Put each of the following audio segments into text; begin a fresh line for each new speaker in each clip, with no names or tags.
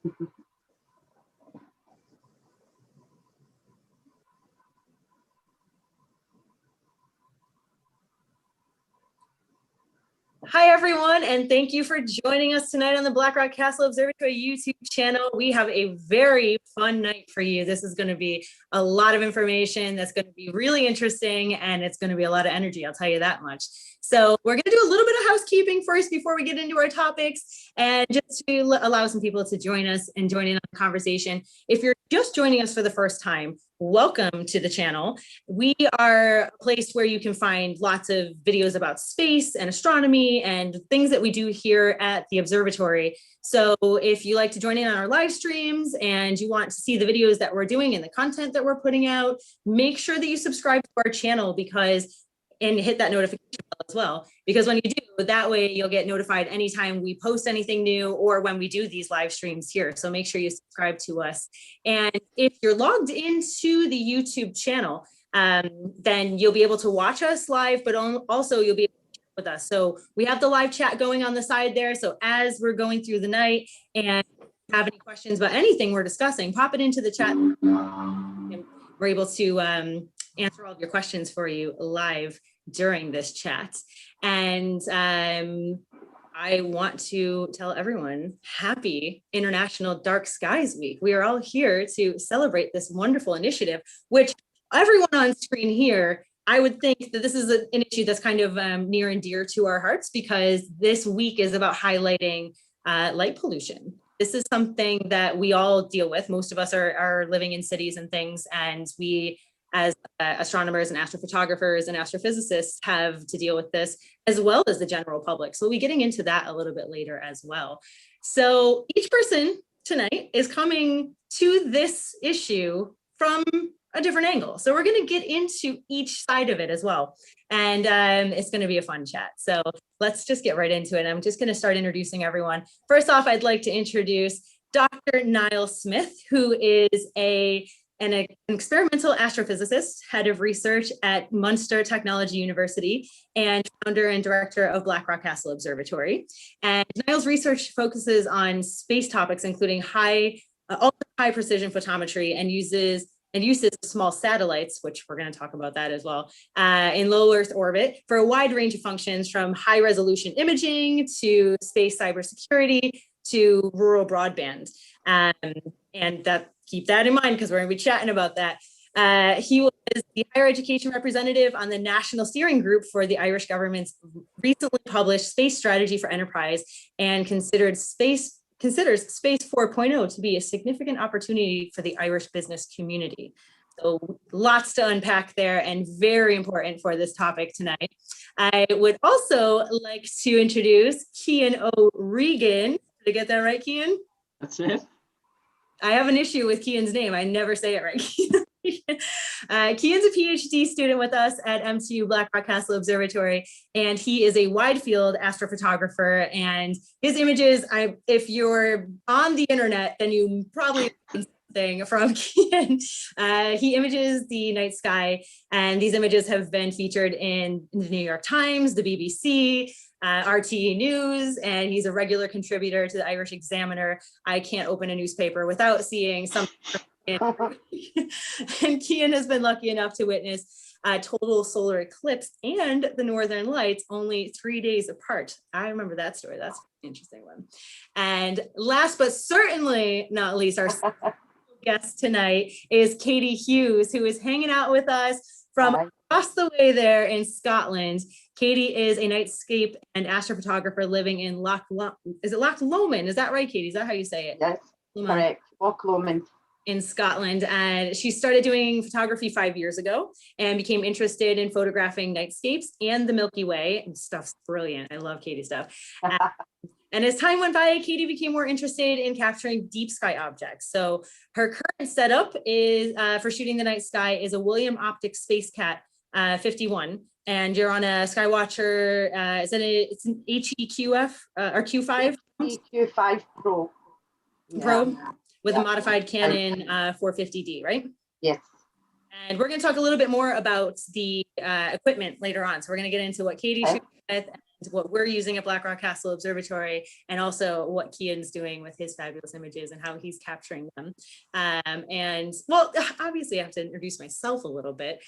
Hi, everyone, and thank you for joining us tonight on the Blackrock Castle Observatory YouTube channel. We have a very fun night for you. This is going to be a lot of information that's going to be really interesting, and it's going to be a lot of energy, I'll tell you that much. So we're going to do a little bit of housekeeping first before we get into our topics, and just to allow some people to join us and join in on the conversation. If you're just joining us for the first time, welcome to the channel. We are a place where you can find lots of videos about space and astronomy and things that we do here at the observatory. So if you like to join in on our live streams and you want to see the videos that we're doing and the content that we're putting out, make sure that you subscribe to our channel and hit that notification bell as well, because when you do, that way you'll get notified anytime we post anything new or when we do these live streams here. So make sure you subscribe to us. And if you're logged into the YouTube channel, then you'll be able to watch us live, but also you'll be able to chat with us. So we have the live chat going on the side there. So as we're going through the night and have any questions about anything we're discussing, pop it into the chat. And we're able to answer all of your questions for you live during this chat. And I want to tell everyone happy International Dark Skies Week. We are all here to celebrate this wonderful initiative, which everyone on screen here, I would think that this is an issue that's kind of near and dear to our hearts, because this week is about highlighting light pollution. This is something that we all deal with. Most of us are living in cities and things, and we as astronomers and astrophotographers and astrophysicists have to deal with this, as well as the general public. So we'll be getting into that a little bit later as well. So each person tonight is coming to this issue from a different angle. So we're going to get into each side of it as well. And it's going to be a fun chat. So let's just get right into it. I'm just going to start introducing everyone. First off, I'd like to introduce Dr. Niall Smith, who is an experimental astrophysicist, head of research at Munster Technology University, and founder and director of Blackrock Castle Observatory. And Niall's research focuses on space topics, including ultra high precision photometry, and uses small satellites, which we're going to talk about that as well, in low Earth orbit for a wide range of functions, from high resolution imaging to space cybersecurity to rural broadband. And keep that in mind, because we're going to be chatting about that. He was the higher education representative on the national steering group for the Irish government's recently published Space Strategy for Enterprise, and considers Space 4.0 to be a significant opportunity for the Irish business community. So lots to unpack there, and very important for this topic tonight. I would also like to introduce Cian O'Regan. Did I get that right, Cian?
That's it.
I have an issue with Cian's name. I never say it right. Cian's a PhD student with us at MTU Blackrock Castle Observatory, and he is a wide field astrophotographer. And his images, if you're on the internet, then you probably know something from Cian. He images the night sky, and these images have been featured in the New York Times, the BBC, RTE News, and he's a regular contributor to the Irish Examiner. I can't open a newspaper without seeing something. And Cian has been lucky enough to witness a total solar eclipse and the Northern Lights only 3 days apart. I remember that story. That's an interesting one. And last but certainly not least, our guest tonight is Katie Hughes, who is hanging out with us from across the way there in Scotland. Katie is a nightscape and astrophotographer living in Loch Lomond? Is that right, Katie? Is that how you say it?
Yes, correct. Loch Lomond.
In Scotland. And she started doing photography 5 years ago and became interested in photographing nightscapes and the Milky Way. And stuff's brilliant. I love Katie's stuff. And as time went by, Katie became more interested in capturing deep sky objects. So her current setup is for shooting the night sky is a William Optics Space Cat 51. And you're on a Skywatcher, it's an HEQF or Q5?
HEQ5 Pro.
Pro with a modified Canon 450D, right?
Yes.
And we're going to talk a little bit more about the equipment later on. So we're going to get into what Katie shoots with what we're using at Blackrock Castle Observatory, and also what Kian's doing with his fabulous images and how he's capturing them. And well, obviously I have to introduce myself a little bit.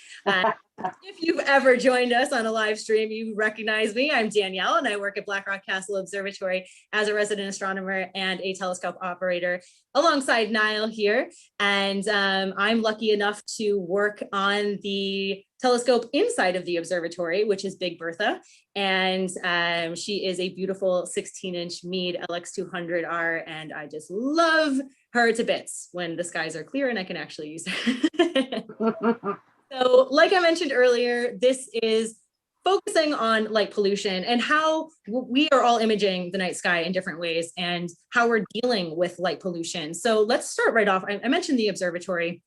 If you've ever joined us on a live stream, you recognize me. I'm Danielle, and I work at Blackrock Castle Observatory as a resident astronomer and a telescope operator alongside Niall here. And I'm lucky enough to work on the telescope inside of the observatory, which is Big Bertha. And she is a beautiful 16-inch Meade LX200R, and I just love her to bits when the skies are clear and I can actually use her. So like I mentioned earlier, this is focusing on light pollution and how we are all imaging the night sky in different ways and how we're dealing with light pollution. So let's start right off. I mentioned the observatory,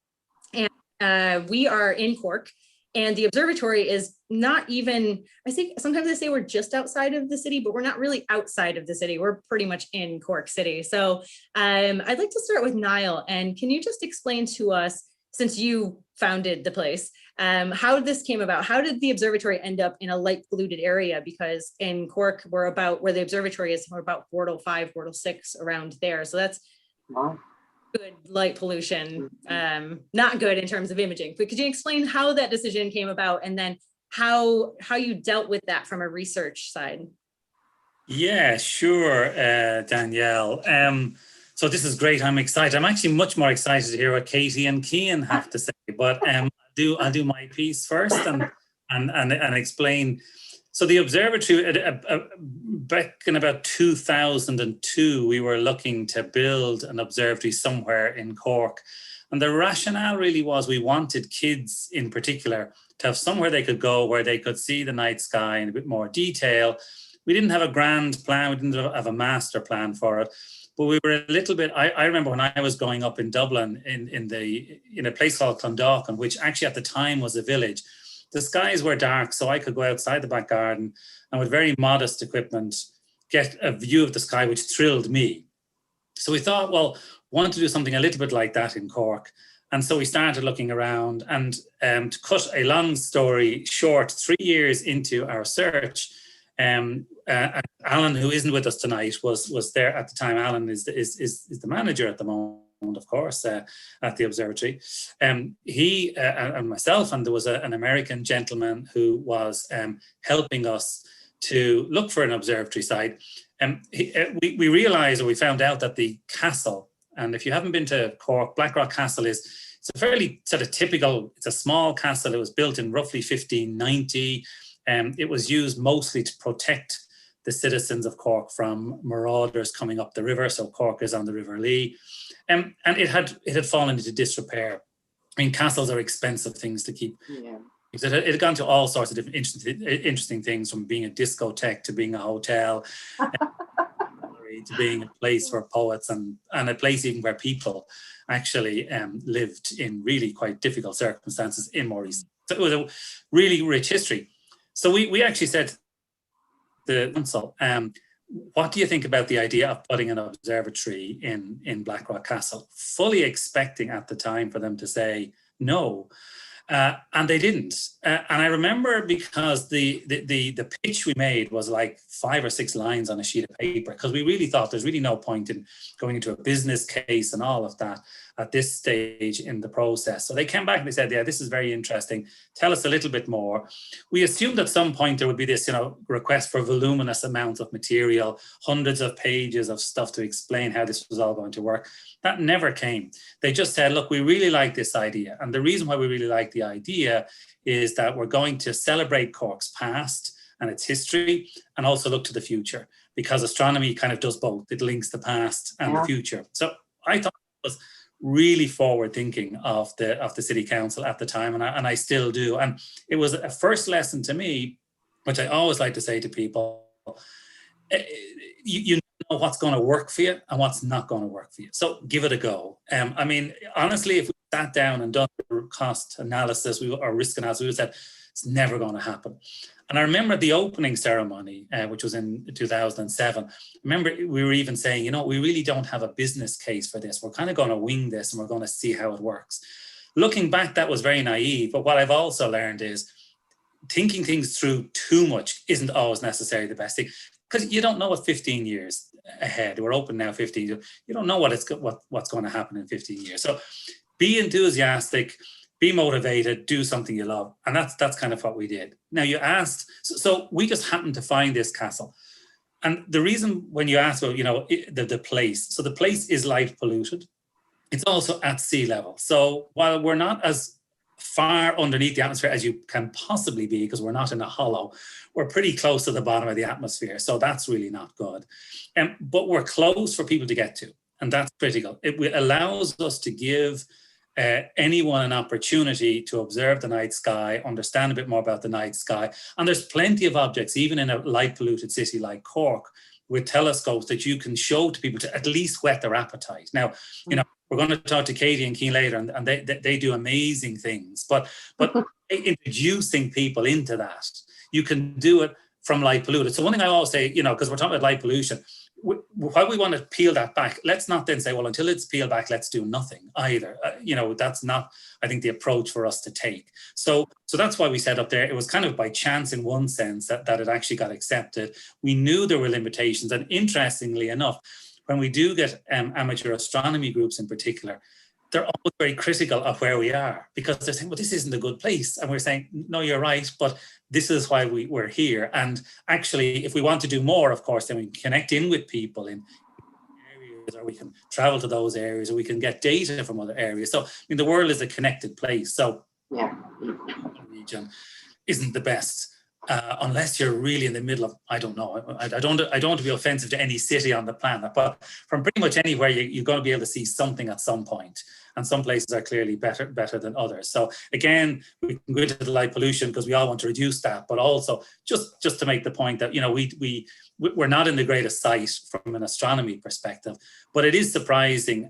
and we are in Cork, and the observatory is not even, I think sometimes they say we're just outside of the city, but we're not really outside of the city. We're pretty much in Cork City. So I'd like to start with Niall, and can you just explain to us, since you founded the place, how this came about? How did the observatory end up in a light polluted area? Because in Cork, we're about, where the observatory is, we're about Portal 5, Portal 6, around there. So that's good light pollution, not good in terms of imaging. But could you explain how that decision came about, and then how you dealt with that from a research side?
Yeah, sure, Danielle. So this is great. I'm excited. I'm actually much more excited to hear what Katie and Cian have to say. But I'll do my piece first and explain. So the observatory, back in about 2002, we were looking to build an observatory somewhere in Cork. And the rationale really was we wanted kids in particular to have somewhere they could go where they could see the night sky in a bit more detail. We didn't have a grand plan. We didn't have a master plan for it. But we were a little bit, I remember when I was growing up in Dublin in a place called Clondalkin, which actually at the time was a village. The skies were dark, so I could go outside the back garden and with very modest equipment, get a view of the sky, which thrilled me. So we thought, well, want to do something a little bit like that in Cork. And so we started looking around, and to cut a long story short, 3 years into our search, Alan, who isn't with us tonight, was there at the time. Alan is the manager at the moment, of course, at the observatory. He and myself, and there was an American gentleman who was helping us to look for an observatory site. We realized, or we found out, that the castle, and if you haven't been to Cork, Blackrock Castle it's a fairly sort of typical, it's a small castle. It was built in roughly 1590. It was used mostly to protect the citizens of Cork from marauders coming up the river. So Cork is on the River Lee. And it had fallen into disrepair. I mean, castles are expensive things to keep. Yeah. It had gone to all sorts of different interesting things, from being a discotheque to being a hotel, to being a place for poets, and a place even where people actually lived in really quite difficult circumstances in more recent. So it was a really rich history. So we actually said to the council, what do you think about the idea of putting an observatory in Blackrock Castle? Fully expecting at the time for them to say no. And they didn't. And I remember, because the pitch we made was like 5 or 6 lines on a sheet of paper, because we really thought there's really no point in going into a business case and all of that at this stage in the process. So they came back and they said, yeah, this is very interesting. Tell us a little bit more. We assumed at some point there would be this, request for voluminous amounts of material, hundreds of pages of stuff to explain how this was all going to work. That never came. They just said, look, we really like this idea. And the reason why we really like the idea is that we're going to celebrate Cork's past and its history, and also look to the future, because astronomy kind of does both. It links the past and the future. So I thought it was really forward thinking of the city council at the time, and I still do. And it was a first lesson to me, which I always like to say to people, you know what's going to work for you and what's not going to work for you. So give it a go. I mean, honestly, if we sat down and done cost analysis or risk analysis, we would have said it's never going to happen. And I remember the opening ceremony, which was in 2007. I remember we were even saying, we really don't have a business case for this. We're kind of going to wing this and we're going to see how it works. Looking back, that was very naive. But what I've also learned is thinking things through too much isn't always necessarily the best thing, because you don't know what 15 years ahead. We're open now 15 years. You don't know what's going to happen in 15 years. So be enthusiastic, be motivated, do something you love. And that's kind of what we did. Now you asked, so we just happened to find this castle. And the reason when you ask, well, the place, so the place is light polluted. It's also at sea level. So while we're not as far underneath the atmosphere as you can possibly be, because we're not in a hollow, we're pretty close to the bottom of the atmosphere. So that's really not good. But we're close for people to get to. And that's critical. It allows us to give anyone an opportunity to observe the night sky, understand a bit more about the night sky. And there's plenty of objects, even in a light polluted city like Cork, with telescopes that you can show to people to at least whet their appetite. Now, we're going to talk to Katie and Keane later, and they do amazing things. But introducing people into that, you can do it from light polluted. So one thing I always say, because we're talking about light pollution, while we want to peel that back, let's not then say, well, until it's peeled back, let's do nothing either. That's not, I think, the approach for us to take. So that's why we set up there. It was kind of by chance in one sense that it actually got accepted. We knew there were limitations. And interestingly enough, when we do get amateur astronomy groups in particular, they're always very critical of where we are, because they're saying, well, this isn't a good place. And we're saying, no, you're right, but this is why we're here. And actually, if we want to do more, of course, then we can connect in with people in areas, or we can travel to those areas, or we can get data from other areas. So, the world is a connected place. So the region isn't the best. Unless you're really in the middle of, I don't know, I don't want to be offensive to any city on the planet, but from pretty much anywhere, you're going to be able to see something at some point. And some places are clearly better than others. So again, we can go into the light pollution because we all want to reduce that, but also just to make the point that, we're not in the greatest sight from an astronomy perspective, but it is surprising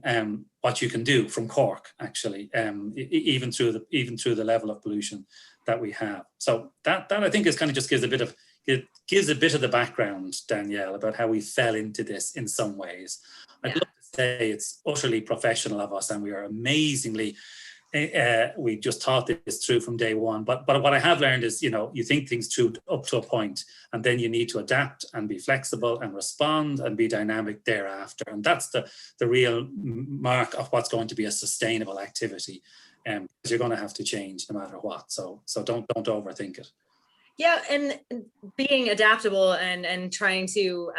what you can do from Cork, actually, even through the level of pollution that we have. So that I think is kind of just gives a bit of the background, Danielle, about how we fell into this in some ways. I'd love to say it's utterly professional of us, and we are amazingly. We just thought this through from day one. But what I have learned is, you think things through up to a point, and then you need to adapt and be flexible and respond and be dynamic thereafter. And that's the real mark of what's going to be a sustainable activity. Because you're going to have to change no matter what. So don't overthink it.
Yeah, and being adaptable and trying to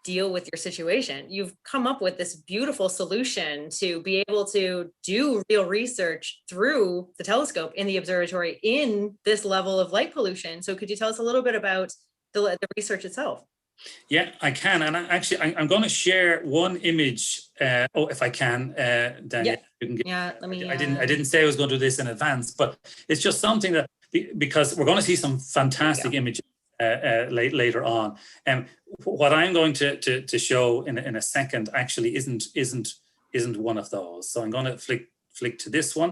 deal with your situation. You've come up with this beautiful solution to be able to do real research through the telescope in the observatory in this level of light pollution. So could you tell us a little bit about the research itself?
Yeah, I can. And I'm going to share one image, if I can, Daniel.
Yeah, let me.
I didn't say I was going to do this in advance, but it's just something that, because we're going to see some fantastic images later on. What I'm going to show in a second actually isn't one of those. So I'm going to flick to this one.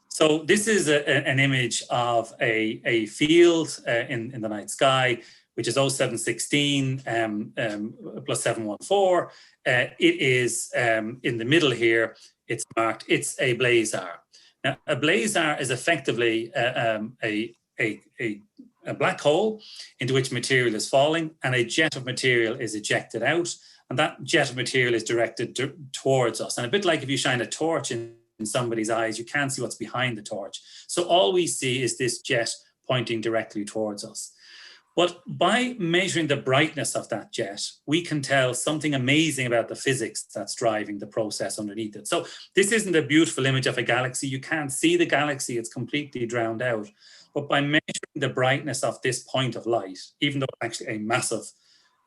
So this is an image of a field in the night sky, which is 0716 plus 714. It is in the middle here. It's marked. It's a blazar. Now, a blazar is effectively a black hole into which material is falling, and a jet of material is ejected out, and that jet of material is directed towards us. And a bit like if you shine a torch in somebody's eyes, you can't see what's behind the torch. So all we see is this jet pointing directly towards us. But by measuring the brightness of that jet, we can tell something amazing about the physics that's driving the process underneath it. So this isn't a beautiful image of a galaxy. You can't see the galaxy. It's completely drowned out. But by measuring the brightness of this point of light, even though it's actually a massive,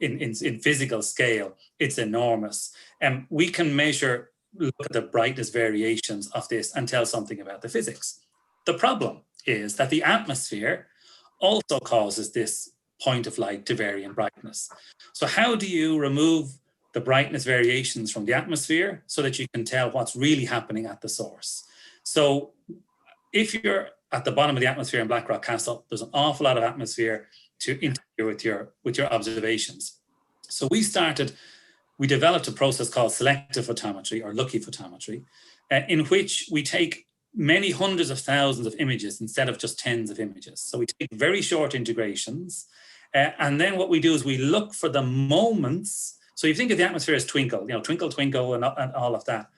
in physical scale, it's enormous. We can look at the brightness variations of this and tell something about the physics. The problem is that the atmosphere also causes this point of light to vary in brightness. So how do you remove the brightness variations from the atmosphere so that you can tell what's really happening at the source? So if you're at the bottom of the atmosphere in Blackrock Castle, there's an awful lot of atmosphere to interfere with your observations. So we developed a process called selective photometry, or lucky photometry, in which we take many hundreds of thousands of images instead of just tens of images. So we take very short integrations, and then what we do is we look for the moments. So you think of the atmosphere as twinkle, twinkle, twinkle, and all of that.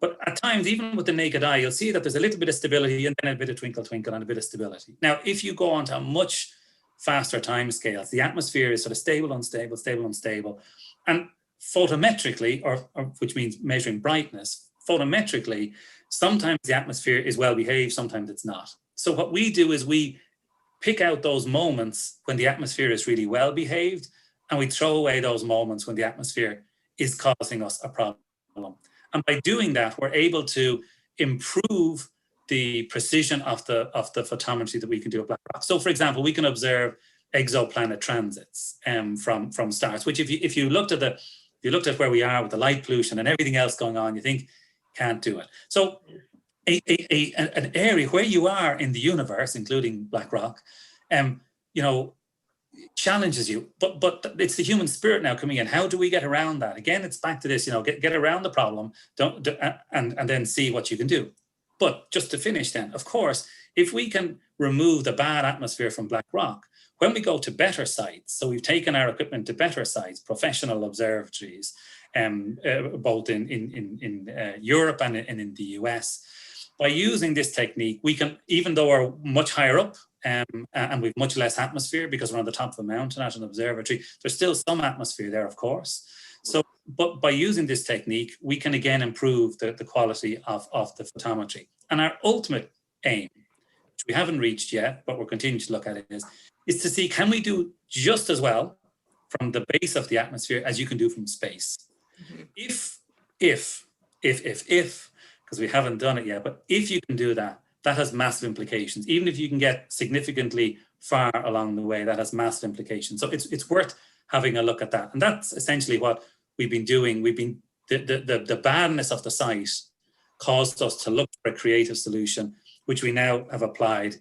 But at times, even with the naked eye, you'll see that there's a little bit of stability and then a bit of twinkle, twinkle, and a bit of stability. Now, if you go on to much faster time scales, the atmosphere is sort of stable, unstable, stable, unstable. And photometrically, or which means measuring brightness, photometrically, sometimes the atmosphere is well behaved, sometimes it's not. So what we do is we pick out those moments when the atmosphere is really well behaved, and we throw away those moments when the atmosphere is causing us a problem. And by doing that, we're able to improve the precision of the photometry that we can do at Blackrock. So, for example, we can observe exoplanet transits from stars, which if you looked at where we are with the light pollution and everything else going on, you think can't do it. So, an area where you are in the universe, including Blackrock, challenges you, but it's the human spirit now coming in. How do we get around that? Again, it's back to this, get around the problem, and then see what you can do. But just to finish then, of course, if we can remove the bad atmosphere from Blackrock, when we go to better sites, so we've taken our equipment to better sites, professional observatories, both in Europe and in the US, by using this technique, we can, even though we're much higher up, and we've much less atmosphere because we're on the top of a mountain at an observatory, there's still some atmosphere there, of course. So, but by using this technique, we can again improve the quality of the photometry. And our ultimate aim, which we haven't reached yet, but we're continuing to look at it, is to see, can we do just as well from the base of the atmosphere as you can do from space? If, because we haven't done it yet, but if you can do that, that has massive implications. Even if you can get significantly far along the way, that has massive implications. So it's worth having a look at that. And that's essentially what we've been doing. The badness of the site caused us to look for a creative solution, which we now have applied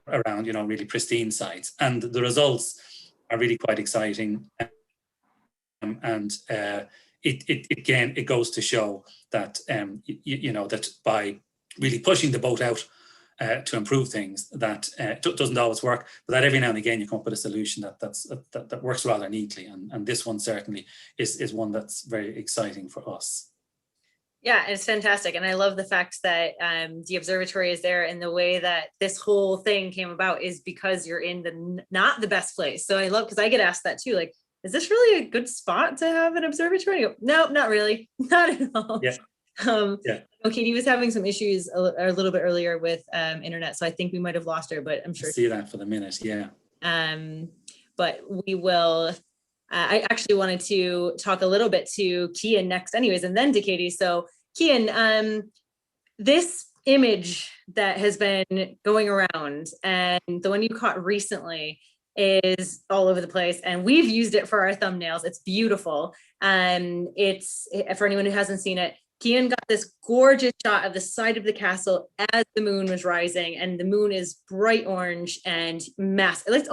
around, really pristine sites. And the results are really quite exciting. It goes to show that, that by really pushing the boat out to improve things, that doesn't always work, but that every now and again you come up with a solution that works rather neatly. And this one certainly is one that's very exciting for us.
Yeah, it's fantastic. And I love the fact that the observatory is there, and the way that this whole thing came about is because you're in not the best place. So I love, because I get asked that too, like, is this really a good spot to have an observatory? Go, no, not really. Not at all.
Yeah.
Katie was having some issues a little bit earlier with internet, so I think we might have lost her, but I'm sure.
I see that for the minute, yeah.
But we will. I actually wanted to talk a little bit to Kian next, anyways, and then to Katie. So, Kian, this image that has been going around and the one you caught recently is all over the place, and we've used it for our thumbnails. It's beautiful. It's, for anyone who hasn't seen it, Kian got this gorgeous shot of the side of the castle as the moon was rising, and the moon is bright orange and massive. It's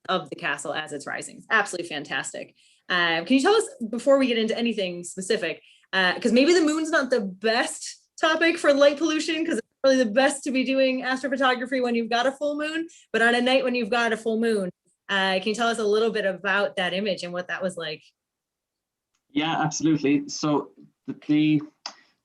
of the castle as it's rising. It's absolutely fantastic. Can you tell us, before we get into anything specific, because maybe the moon's not the best topic for light pollution, because it's really the best to be doing astrophotography when you've got a full moon, but on a night when you've got a full moon, can you tell us a little bit about that image and what that was like?
Yeah, absolutely. So the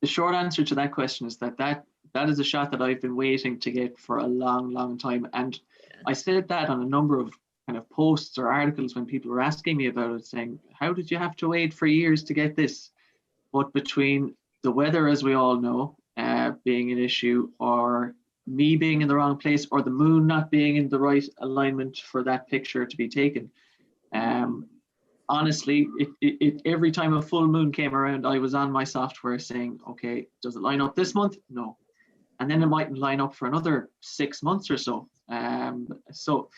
short answer to that question is that is a shot that I've been waiting to get for a long time. And I said that on a number of kind of posts or articles when people were asking me about it, saying, how did you have to wait for years to get this? But between the weather, as we all know, being an issue, or me being in the wrong place, or the moon not being in the right alignment for that picture to be taken, honestly, every time a full moon came around, I was on my software saying, okay, does it line up this month? No. And then it mightn't line up for another 6 months or so. So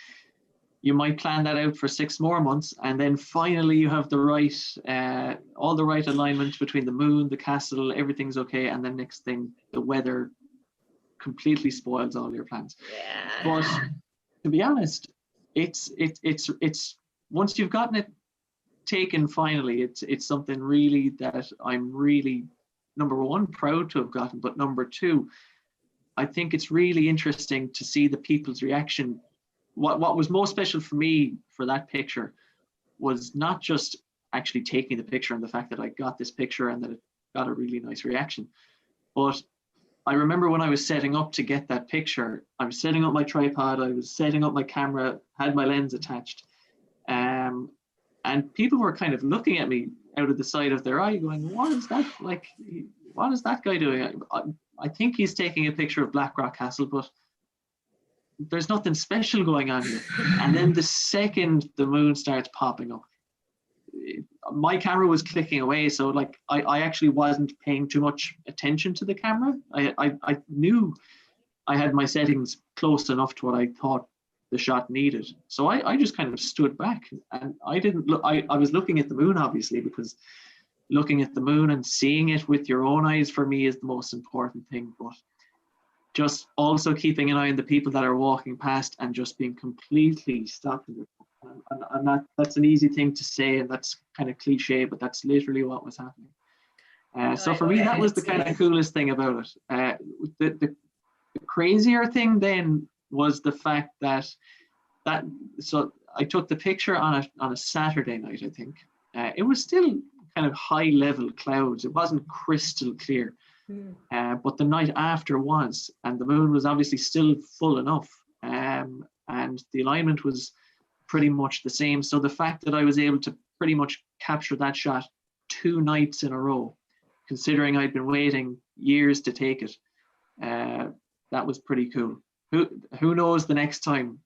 you might plan that out for 6 more months, and then finally you have the right, all the right alignment between the moon, the castle, everything's okay, and then next thing, the weather completely spoils all your plans.
Yeah.
But to be honest, it's once you've gotten it taken finally, it's something really that I'm really, number one, proud to have gotten, but number two, I think it's really interesting to see the people's reaction. What was most special for me for that picture was not just actually taking the picture and the fact that I got this picture and that it got a really nice reaction, but I remember when I was setting up to get that picture, I was setting up my tripod, I was setting up my camera, had my lens attached, and people were kind of looking at me out of the side of their eye going, what is that, like, what is that guy doing? I think he's taking a picture of Blackrock Castle, but there's nothing special going on here. And then the second the moon starts popping up, my camera was clicking away, so like I actually wasn't paying too much attention to the camera. I knew I had my settings close enough to what I thought the shot needed, so I just kind of stood back, and I didn't look. I was looking at the moon, obviously, because looking at the moon and seeing it with your own eyes for me is the most important thing, but just also keeping an eye on the people that are walking past and just being completely stopped. And that's an easy thing to say, and that's kind of cliche, but that's literally what was happening. So for me, that was the kind of coolest thing about it. The crazier thing then was the fact that so I took the picture on a Saturday night, I think. It was still kind of high level clouds. It wasn't crystal clear, but the night after was, and the moon was obviously still full enough, and the alignment was pretty much the same. So the fact that I was able to pretty much capture that shot 2 nights in a row, considering I'd been waiting years to take it, that was pretty cool. Who knows the next time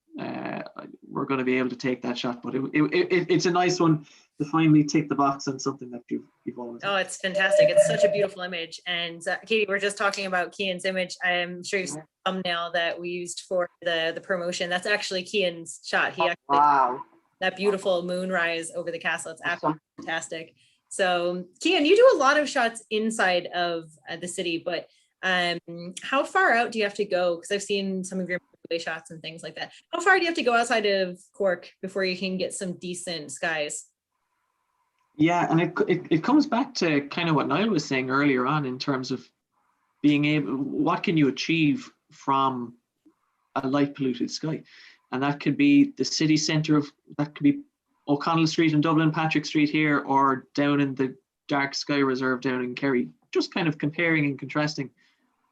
we're going to be able to take that shot, but it's a nice one to finally tick the box on something that you've always.
Oh, it's fantastic. It's such a beautiful image. And Katie, we're just talking about Kian's image. I'm sure you've seen the thumbnail that we used for the promotion. That's actually Kian's shot. He actually,
Wow.
that beautiful moonrise over the castle. It's absolutely fantastic. So Kian, you do a lot of shots inside of the city, but how far out do you have to go? Because I've seen some of your shots and things like that. How far do you have to go outside of Cork before you can get some decent skies?
Yeah, and it comes back to kind of what Niall was saying earlier on in terms of being able, what can you achieve from a light polluted sky? And that could be the city centre of, that could be O'Connell Street in Dublin, Patrick Street here, or down in the Dark Sky Reserve down in Kerry. Just kind of comparing and contrasting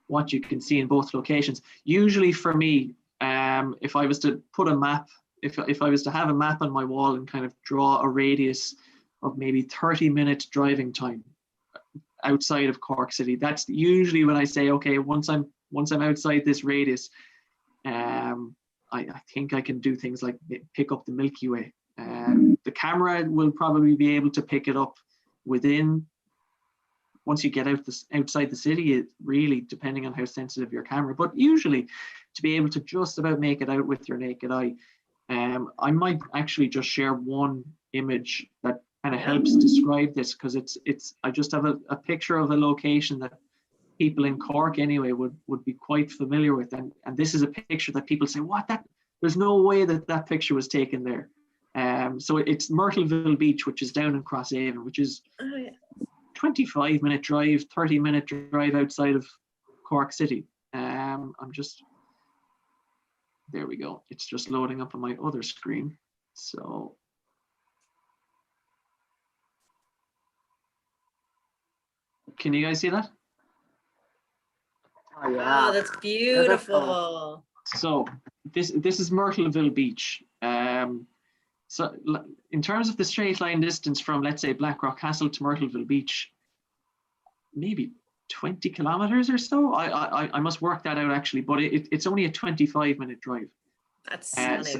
what you can see in both locations. Usually for me, if I was to put a map, if I was to have a map on my wall and kind of draw a radius of maybe 30-minute driving time outside of Cork City, that's usually when I say, okay, once I'm outside this radius, I think I can do things like pick up the Milky Way. The camera will probably be able to pick it up within, once you get outside the city, it really, depending on how sensitive your camera, but usually to be able to just about make it out with your naked eye. I might actually just share one image that kind of helps describe this, because I just have a picture of a location that people in Cork anyway would be quite familiar with, and this is a picture that people say, what, that, there's no way that picture was taken there. So it's Myrtleville Beach, which is down in Crosshaven, which is 25-minute drive, 30-minute drive outside of Cork City. There we go. It's just loading up on my other screen. So can you guys see that?
Oh, yeah.
Wow, that's beautiful.
So this is Myrtleville Beach. So in terms of the straight line distance from, let's say, Blackrock Castle to Myrtleville Beach, maybe 20 kilometers or so. I must work that out actually, but it's only a 25-minute drive.
That's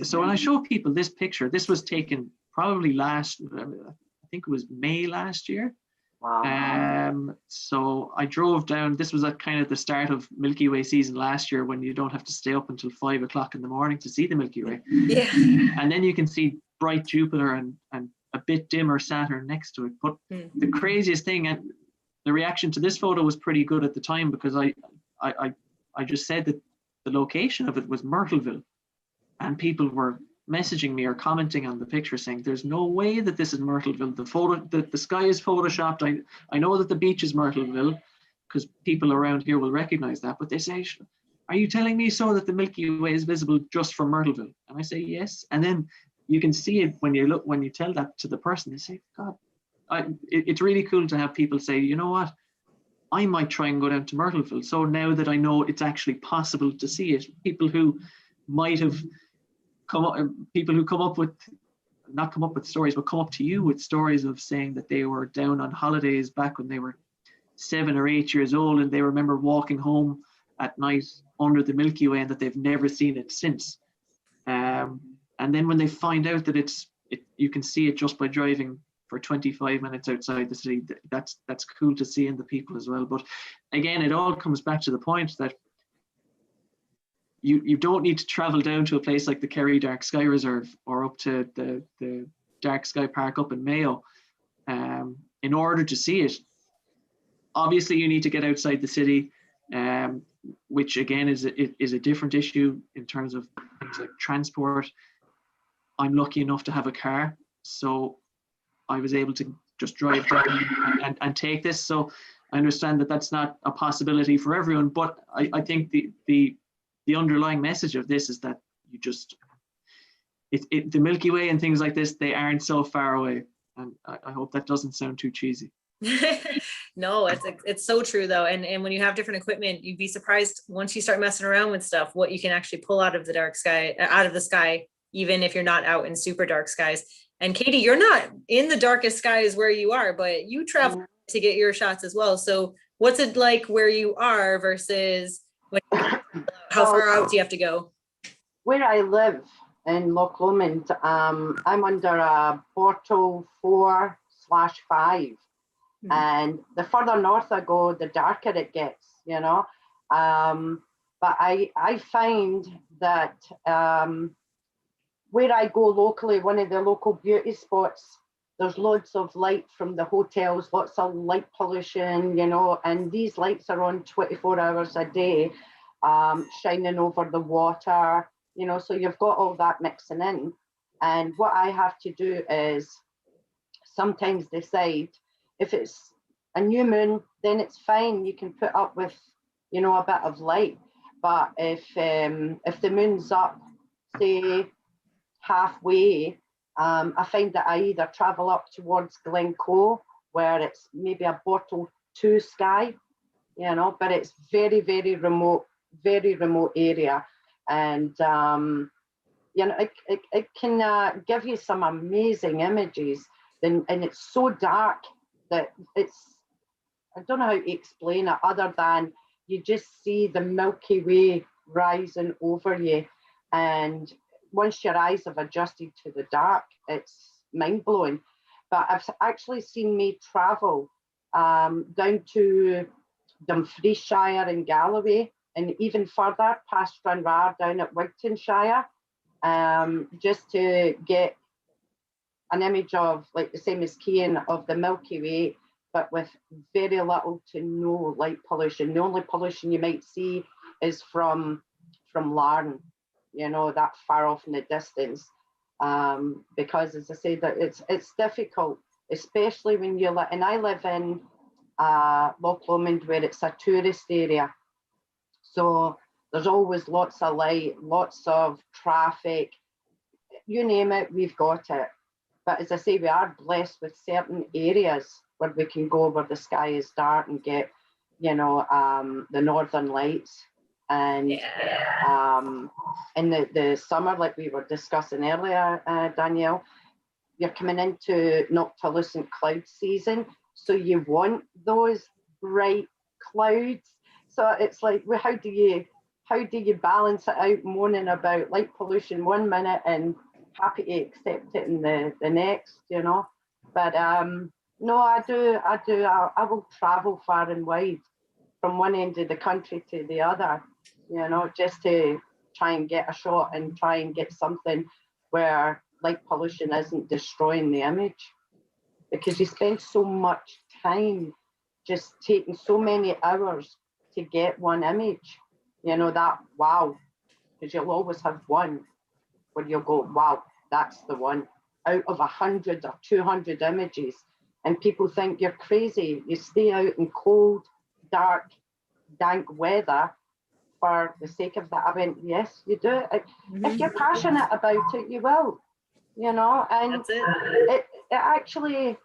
so when I show people this picture, this was taken probably I think it was May last year.
Wow.
So I drove down, this was at kind of the start of Milky Way season last year, when you don't have to stay up until 5 o'clock in the morning to see the Milky Way.
Yeah.
And then you can see bright Jupiter and a bit dimmer Saturn next to it. But the craziest thing, and the reaction to this photo was pretty good at the time, because I just said that the location of it was Myrtleville, and people were messaging me or commenting on the picture saying, there's no way that this is Myrtleville. The sky is photoshopped. I know that the beach is Myrtleville because people around here will recognize that, but they say are you telling me so that the Milky Way is visible just from Myrtleville? And I say, yes. And then you can see it when you tell that to the person, they say, God, it's really cool to have people say, you know what, I might try and go down to Myrtleville. So now that I know it's actually possible to see it, people who might have come up with stories, but come up to you with stories of saying that they were down on holidays back when they were 7 or 8 years old, and they remember walking home at night under the Milky Way and that they've never seen it since. And then when they find out that you can see it just by driving for 25 minutes outside the city, that's cool to see in the people as well. But again, it all comes back to the point that you don't need to travel down to a place like the Kerry Dark Sky Reserve or up to the Dark Sky Park up in Mayo in order to see it. Obviously, you need to get outside the city, which again is a different issue in terms of things like transport. I'm lucky enough to have a car, so I was able to just drive down and take this. So I understand that that's not a possibility for everyone, but I think the underlying message of this is that you just, the Milky Way and things like this, they aren't so far away. And I hope that doesn't sound too cheesy.
No, it's so true though. And when you have different equipment, you'd be surprised once you start messing around with stuff, what you can actually pull out of the sky, even if you're not out in super dark skies. And Katie, you're not in the darkest skies where you are, but you travel to get your shots as well. So what's it like where you are versus how far out do you have to go?
Where I live in Loch Lomond, I'm under a Portal 4/5. And the further north I go, the darker it gets, you know. But I find that where I go locally, one of the local beauty spots, there's loads of light from the hotels, lots of light pollution, you know, and these lights are on 24 hours a day, shining over the water, you know, so you've got all that mixing in. And what I have to do is sometimes decide if it's a new moon, then it's fine. You can put up with, you know, a bit of light. But if the moon's up, say, halfway, I find that I either travel up towards Glencoe, where it's maybe a Portal 2 sky, you know, but it's very, very remote area. And, you know, it can give you some amazing images. And it's so dark that I don't know how to explain it other than you just see the Milky Way rising over you. And once your eyes have adjusted to the dark, it's mind-blowing. But I've actually seen me travel down to Dumfriesshire and Galloway, and even further past Stranraer down at Wigtonshire, just to get an image of, like the same as Cian, of the Milky Way, but with very little to no light pollution. The only pollution you might see is from Larne, you know, that far off in the distance. Because as I say, that it's difficult, especially when you live, and I live in Loch Lomond, where it's a tourist area. So there's always lots of light, lots of traffic, you name it, we've got it. But as I say, we are blessed with certain areas where we can go where the sky is dark and get, you know, the northern lights. And in the summer, like we were discussing earlier, Danielle, you're coming into noctilucent cloud season. So you want those bright clouds. So it's like, well, how do you balance it out, moaning about light pollution 1 minute and happy to accept it in the next, you know? But no, I will travel far and wide from one end of the country to the other, you know, just to try and get a shot and try and get something where light pollution isn't destroying the image, because you spend so much time just taking so many hours to get one image, you know, that wow, because you'll always have one where you'll go, wow, that's the one out of 100 or 200 images. And people think you're crazy. You stay out in cold, dark, dank weather for the sake of that. I went, yes, you do. If you're passionate about it, you will, you know. And
That's it.
it actually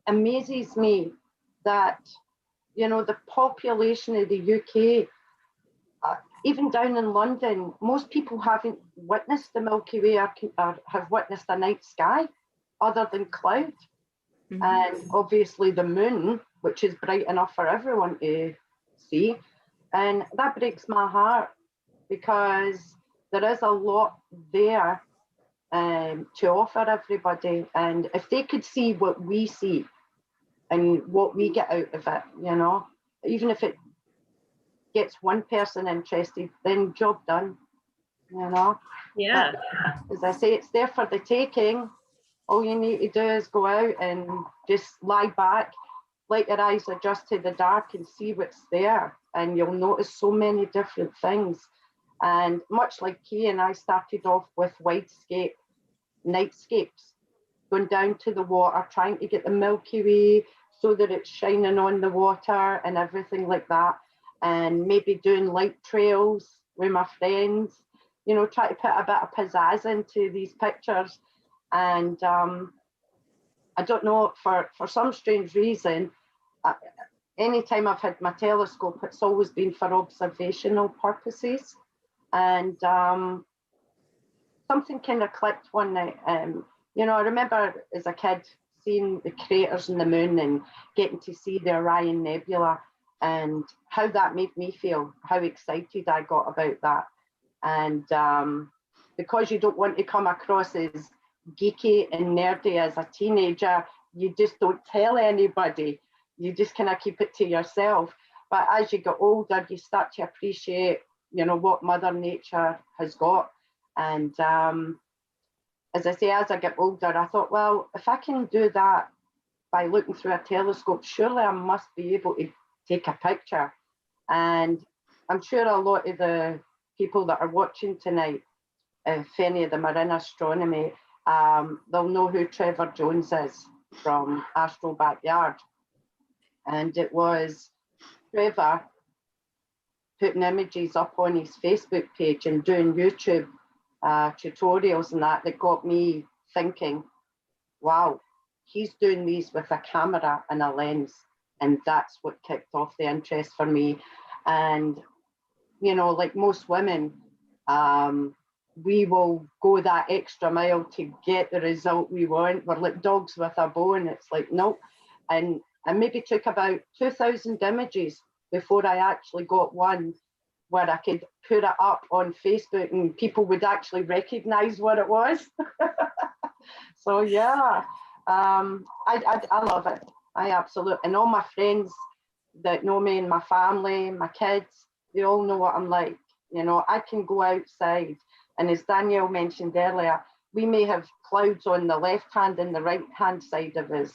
amazes me that, you know, the population of the UK, even down in London, most people haven't witnessed the Milky Way or have witnessed a night sky other than cloud. And obviously the moon, which is bright enough for everyone to see. And that breaks my heart, because there is a lot there to offer everybody. And if they could see what we see and what we get out of it, you know, even if it gets one person interested, then job done, you know.
Yeah.
But, as I say, it's there for the taking. All you need to do is go out and just lie back, let your eyes adjust to the dark and see what's there. And you'll notice so many different things. And much like Cian, I started off with widescape nightscapes, going down to the water, trying to get the Milky Way so that it's shining on the water and everything like that. And maybe doing light trails with my friends, you know, try to put a bit of pizzazz into these pictures. And I don't know, for some strange reason, anytime I've had my telescope, it's always been for observational purposes. And something kind of clicked one night. You know, I remember as a kid seeing the craters in the moon and getting to see the Orion Nebula, and how that made me feel, how excited I got about that. And because you don't want to come across as geeky and nerdy as a teenager, you just don't tell anybody. You just kind of keep it to yourself. But as you get older, you start to appreciate, you know, what Mother Nature has got. And as I say, as I get older, I thought, well, if I can do that by looking through a telescope, surely I must be able to take a picture. And I'm sure a lot of the people that are watching tonight, if any of them are in astronomy, they'll know who Trevor Jones is from Astro Backyard. And it was Trevor putting images up on his Facebook page and doing YouTube tutorials and that got me thinking, wow, he's doing these with a camera and a lens. And that's what kicked off the interest for me. And, you know, like most women, we will go that extra mile to get the result we want. We're like dogs with a bone. It's like, nope. And I maybe took about 2,000 images before I actually got one where I could put it up on Facebook and people would actually recognize what it was. So yeah, I love it. I absolutely, and all my friends that know me and my family, my kids, they all know what I'm like. You know, I can go outside, and as Danielle mentioned earlier, we may have clouds on the left hand and the right hand side of us.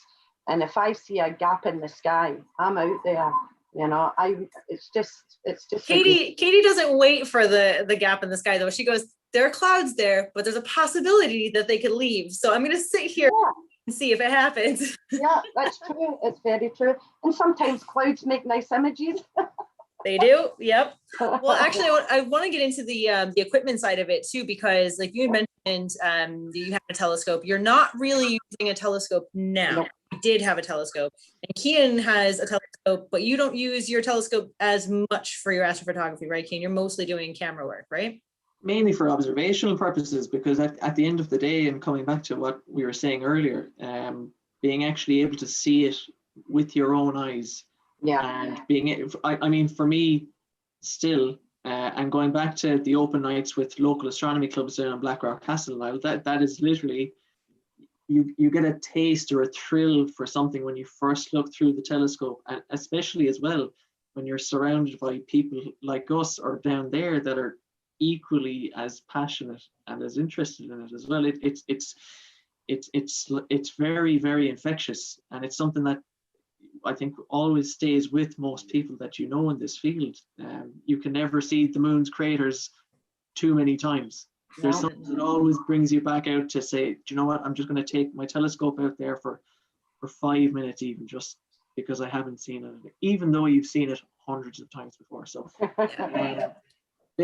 And if I see a gap in the sky, I'm out there. You know, it's just.
Katie doesn't wait for the gap in the sky though. She goes, there are clouds there, but there's a possibility that they could leave. So I'm going to sit here and see if it happens.
Yeah, that's true. It's very true. And sometimes clouds make nice images.
They do. Yep. Well, actually, I want to get into the equipment side of it too, because like you had mentioned, you have a telescope. You're not really using a telescope now.
Nope.
You did have a telescope, and Cian has a telescope, but you don't use your telescope as much for your astrophotography, right, Cian? You're mostly doing camera work, right?
Mainly for observational purposes, because at the end of the day, and coming back to what we were saying earlier, being actually able to see it with your own eyes.
Yeah.
And being, I mean, for me, still, and going back to the open nights with local astronomy clubs down in Blackrock Castle, now that is literally, you get a taste or a thrill for something when you first look through the telescope, and especially as well when you're surrounded by people like us or down there that are equally as passionate and as interested in it as well. It's very, very infectious, and it's something that I think always stays with most people that you know in this field. You can never see the moon's craters too many times. There's something that always brings you back out to say, do you know what, I'm just going to take my telescope out there for 5 minutes even, just because I haven't seen it, even though you've seen it hundreds of times before. So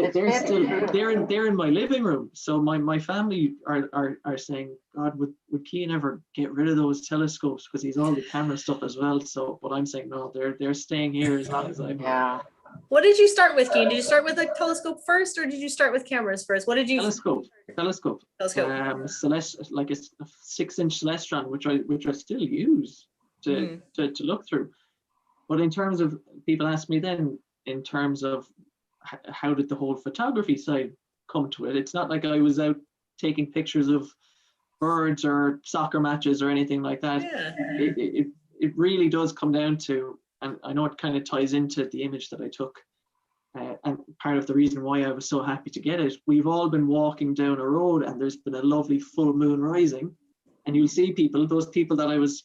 It's
they're
very
still
true.
they're in my living room. So my family are saying, God, would Cian ever get rid of those telescopes, because he's all the camera stuff as well. So, but I'm saying no, they're staying here as long as I'm here.
Yeah.
What did you start with, Keen? Did you start with a telescope first, or did you start with cameras first? What did you?
Telescope.
Telescope.
Like a 6-inch Celestron, which I still use to look through. But in terms of, people ask me then, in terms of how did the whole photography side come to it? It's not like I was out taking pictures of birds or soccer matches or anything like that.
Yeah.
It really does come down to, and I know it kind of ties into the image that I took. And part of the reason why I was so happy to get it, we've all been walking down a road and there's been a lovely full moon rising, and you'll see people, those people that I was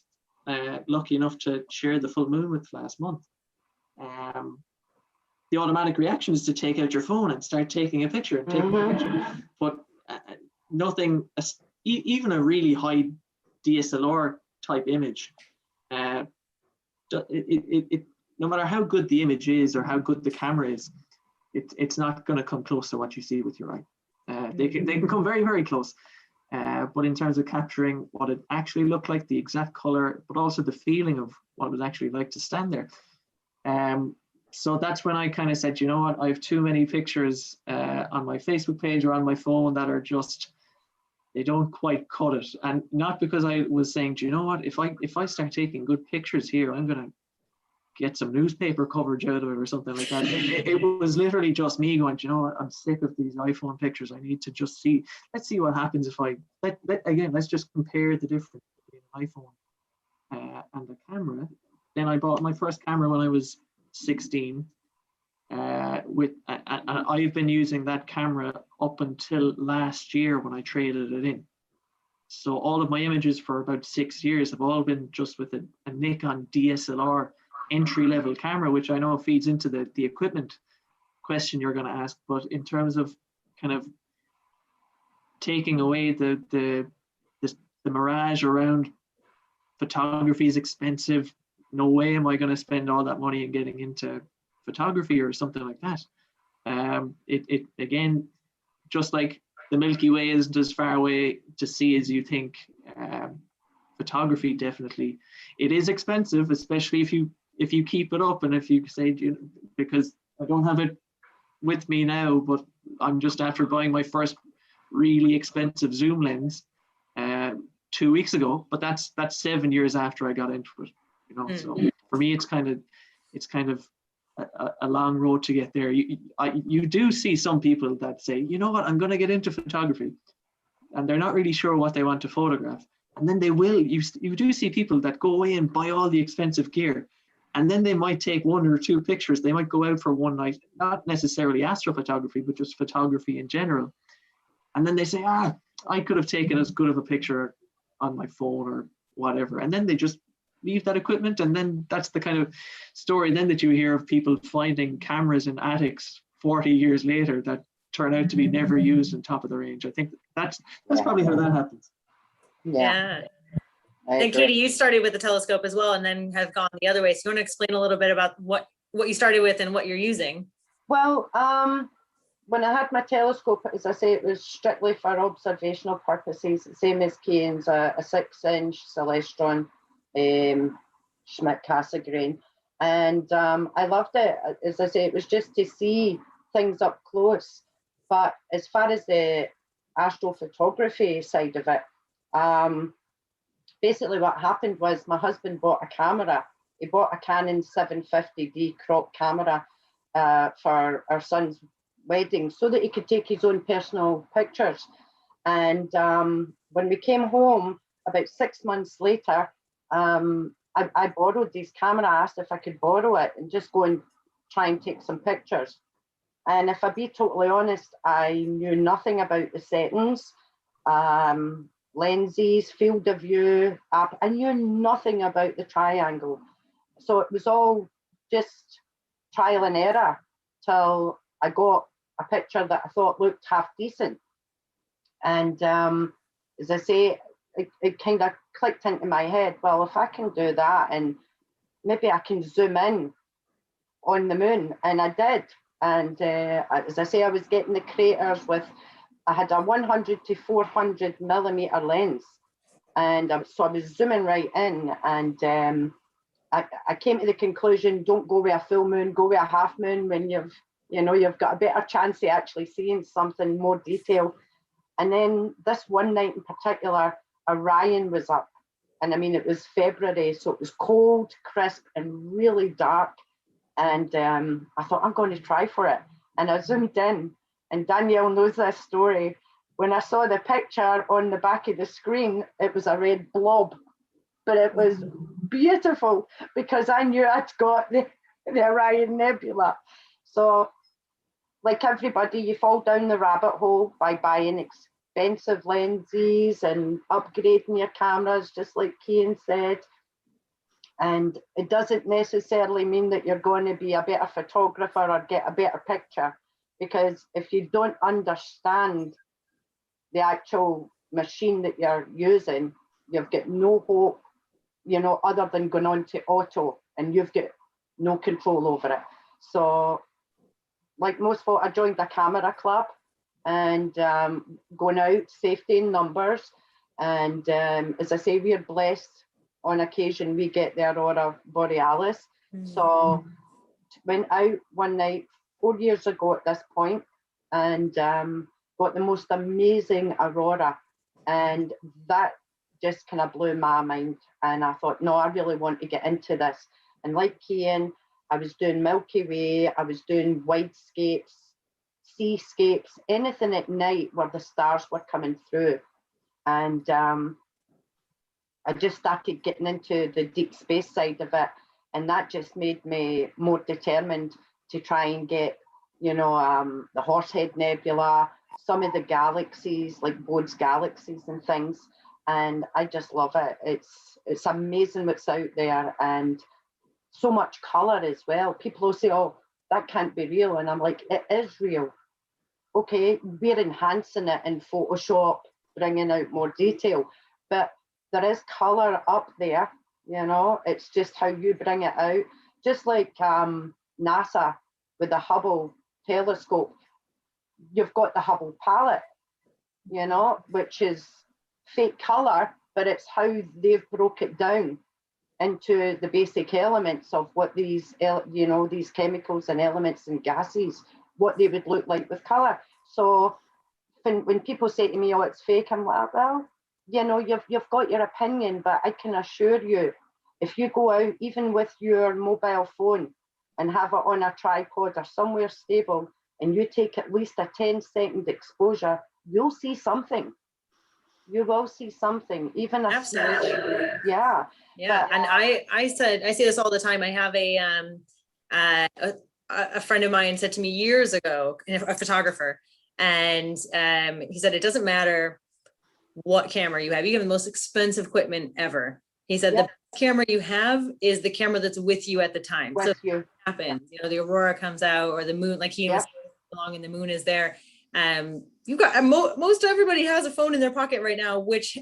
lucky enough to share the full moon with last month. The automatic reaction is to take out your phone and start taking a picture and taking a picture. But nothing, even a really high DSLR type image, no matter how good the image is or how good the camera is, it's not going to come close to what you see with your eye. They can come very, very close. But in terms of capturing what it actually looked like, the exact color, but also the feeling of what it was actually like to stand there. So that's when I kind of said, you know what, I have too many pictures on my Facebook page or on my phone that are just, they don't quite cut it. And not because I was saying, do you know what, if I start taking good pictures here, I'm going to get some newspaper coverage out of it or something like that. It was literally just me going, you know what, I'm sick of these iPhone pictures. I need to just see, let's see what happens if let's just compare the difference between an iPhone and the camera. Then I bought my first camera when I was 16. And I've been using that camera up until last year when I traded it in. So all of my images for about 6 years have all been just with a Nikon DSLR entry-level camera, which I know feeds into the equipment question you're going to ask. But in terms of kind of taking away the mirage around photography is expensive, no way am I going to spend all that money in getting into photography or something like that. It again, just like the Milky Way isn't as far away to see as you think, photography definitely, it is expensive, especially if you keep it up, and if you say, because I don't have it with me now, but I'm just after buying my first really expensive zoom lens 2 weeks ago, but that's 7 years after I got into it, So for me, it's kind of a long road to get there. You do see some people that say, you know what, I'm going to get into photography, and they're not really sure what they want to photograph, and then they will. You do see people that go away and buy all the expensive gear, and then they might take 1 or 2 pictures. They might go out for one night, not necessarily astrophotography, but just photography in general, and then they say, I could have taken as good of a picture on my phone or whatever, and then they just leave that equipment. And then that's the kind of story then that you hear of people finding cameras in attics 40 years later that turn out to be never used and top of the range. I think that's probably how that happens.
Yeah. And Katie, you started with the telescope as well, and then have gone the other way. So you want to explain a little bit about what you started with and what you're using?
Well, when I had my telescope, as I say, it was strictly for observational purposes, same as Cian's, a 6-inch Celestron Schmidt Cassegrain, and I loved it. As I say, it was just to see things up close. But as far as the astrophotography side of it, basically what happened was my husband bought a camera. He bought a Canon 750D crop camera for our son's wedding, so that he could take his own personal pictures. And when we came home about 6 months later, I borrowed this camera. I asked if I could borrow it and just go and try and take some pictures. And if I be totally honest, I knew nothing about the settings, lenses, field of view. I knew nothing about the triangle. So it was all just trial and error till I got a picture that I thought looked half decent. And as I say, it kind of clicked into my head, well, if I can do that and maybe I can zoom in on the moon, and I did. And as I say, I was getting the craters with, I had a 100 to 400 millimeter lens, and so I was zooming right in, and I came to the conclusion, don't go with a full moon, go with a half moon when you've got a better chance of actually seeing something more detail. And then this one night in particular, Orion was up, and I mean, it was February, so it was cold, crisp, and really dark. And I thought, I'm going to try for it. And I zoomed in, and Danielle knows this story. When I saw the picture on the back of the screen, it was a red blob, but it was beautiful because I knew I'd got the Orion Nebula. So, like everybody, you fall down the rabbit hole by buying expensive lenses and upgrading your cameras, just like Cian said. And it doesn't necessarily mean that you're going to be a better photographer or get a better picture, because if you don't understand the actual machine that you're using, you've got no hope, other than going on to auto, and you've got no control over it. So, like most folk, I joined the camera club, and going out, safety in numbers. And as I say, we're blessed. On occasion, we get the Aurora Borealis. So went out one night 4 years ago at this point, and got the most amazing aurora. And that just kind of blew my mind. And I thought, no, I really want to get into this. And like Cian, I was doing Milky Way, I was doing widescapes, seascapes, anything at night where the stars were coming through. And I just started getting into the deep space side of it, and that just made me more determined to try and get, the Horsehead Nebula, some of the galaxies, like Bode's galaxies and things, and I just love it. It's amazing what's out there, and so much color as well. People will say, oh, that can't be real, and I'm like, it is real. Okay, we're enhancing it in Photoshop, bringing out more detail, but there is color up there, it's just how you bring it out. Just like NASA with the Hubble telescope, you've got the Hubble palette, which is fake color, but it's how they've broke it down into the basic elements of what these, these chemicals and elements and gases, what they would look like with color. So when people say to me, oh, it's fake, I'm like, well, you've got your opinion, but I can assure you, if you go out, even with your mobile phone and have it on a tripod or somewhere stable, and you take at least a 10-second exposure, you'll see something. You will see something, even a
Absolutely.
Yeah.
Yeah.
But,
And I say this all the time. I have a friend of mine said to me years ago, a photographer, and he said, it doesn't matter what camera you have. You have the most expensive equipment ever. He said,
yeah,
the best camera you have is the camera that's with you at the time.
with
So
you.
it happens, the aurora comes out, or the moon, like he was along, and the moon is there. You've got most everybody has a phone in their pocket right now, which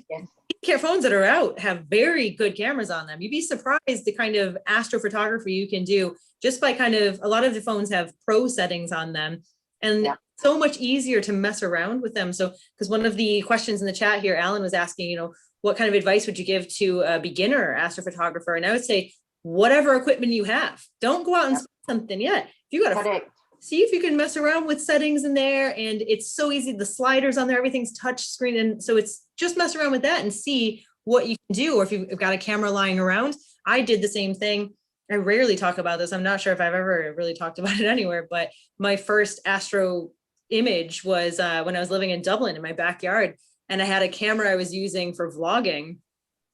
phones that are out have very good cameras on them. You'd be surprised the kind of astrophotography you can do just by a lot of the phones have pro settings on them, and so much easier to mess around with them. So, because one of the questions in the chat here, Alan was asking, what kind of advice would you give to a beginner astrophotographer? And I would say, whatever equipment you have, don't go out and spend something yet. If you got to see if you can mess around with settings in there, and it's so easy. The sliders on there, everything's touch screen, and so it's just mess around with that and see what you can do. Or if you've got a camera lying around, I did the same thing. I rarely talk about this. I'm not sure if I've ever really talked about it anywhere, but my first astro image was when I was living in Dublin in my backyard, and I had a camera I was using for vlogging.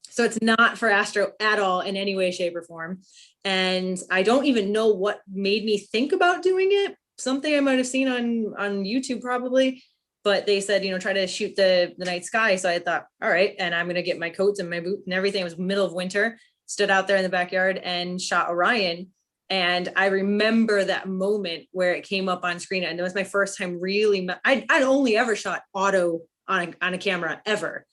So it's not for astro at all in any way, shape, or form. And I don't even know what made me think about doing it. Something I might have seen on YouTube probably, but they said, try to shoot the night sky. So I thought, all right, and I'm going to get my coats and my boot and everything. It was middle of winter, stood out there in the backyard and shot Orion. And I remember that moment where it came up on screen, and it was my first time really, I'd only ever shot auto on a camera ever.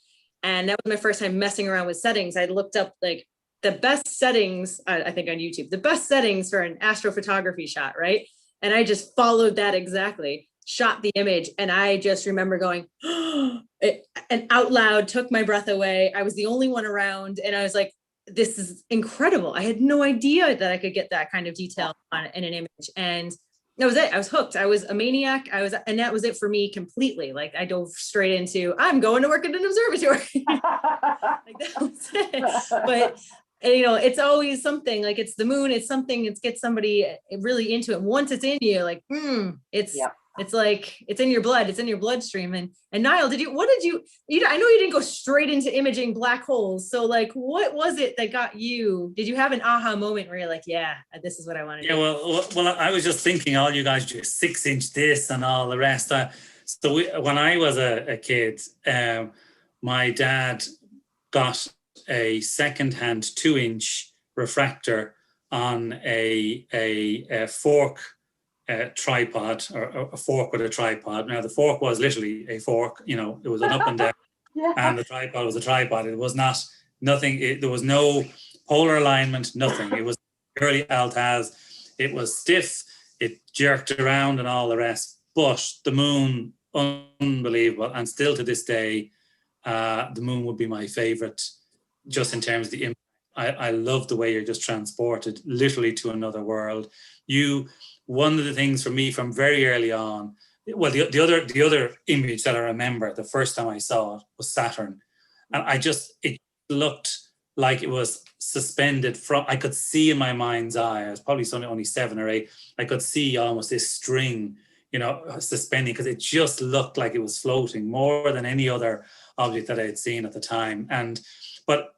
And that was my first time messing around with settings. I looked up like the best settings, I think on YouTube, the best settings for an astrophotography shot, right? And I just followed that exactly, shot the image. And I just remember going, and out loud took my breath away. I was the only one around. And I was like, this is incredible. I had no idea that I could get that kind of detail in an image. And that was it. I was hooked. I was a maniac. And that was it for me completely. Like I dove straight into, I'm going to work at an observatory. Like that was it. But it's always something, like it's the moon, it's something, it gets somebody really into it. Once it's in you, like, it's like, it's in your blood, it's in your bloodstream. And Niall, I know you didn't go straight into imaging black holes. So like, what was it that got you? Did you have an aha moment where you're like, yeah, this is what I want to do?
Well, I was just thinking all you guys do 6-inch this and all the rest. When I was a kid, my dad got a second-hand 2-inch refractor on a fork tripod, or a fork with a tripod. Now the fork was literally a fork, it was an up and down, and the tripod was a tripod. It was nothing. There was no polar alignment, nothing. It was purely Altaz. It was stiff. It jerked around and all the rest. But the moon, unbelievable, and still to this day, the moon would be my favorite. Just in terms of the impact, I love the way you're just transported literally to another world. One of the things for me from very early on, well, the other image that I remember the first time I saw it was Saturn, and it looked like it was suspended from. I could see in my mind's eye. I was probably only 7 or 8. I could see almost this string, suspending, because it just looked like it was floating more than any other object that I had seen at the time. But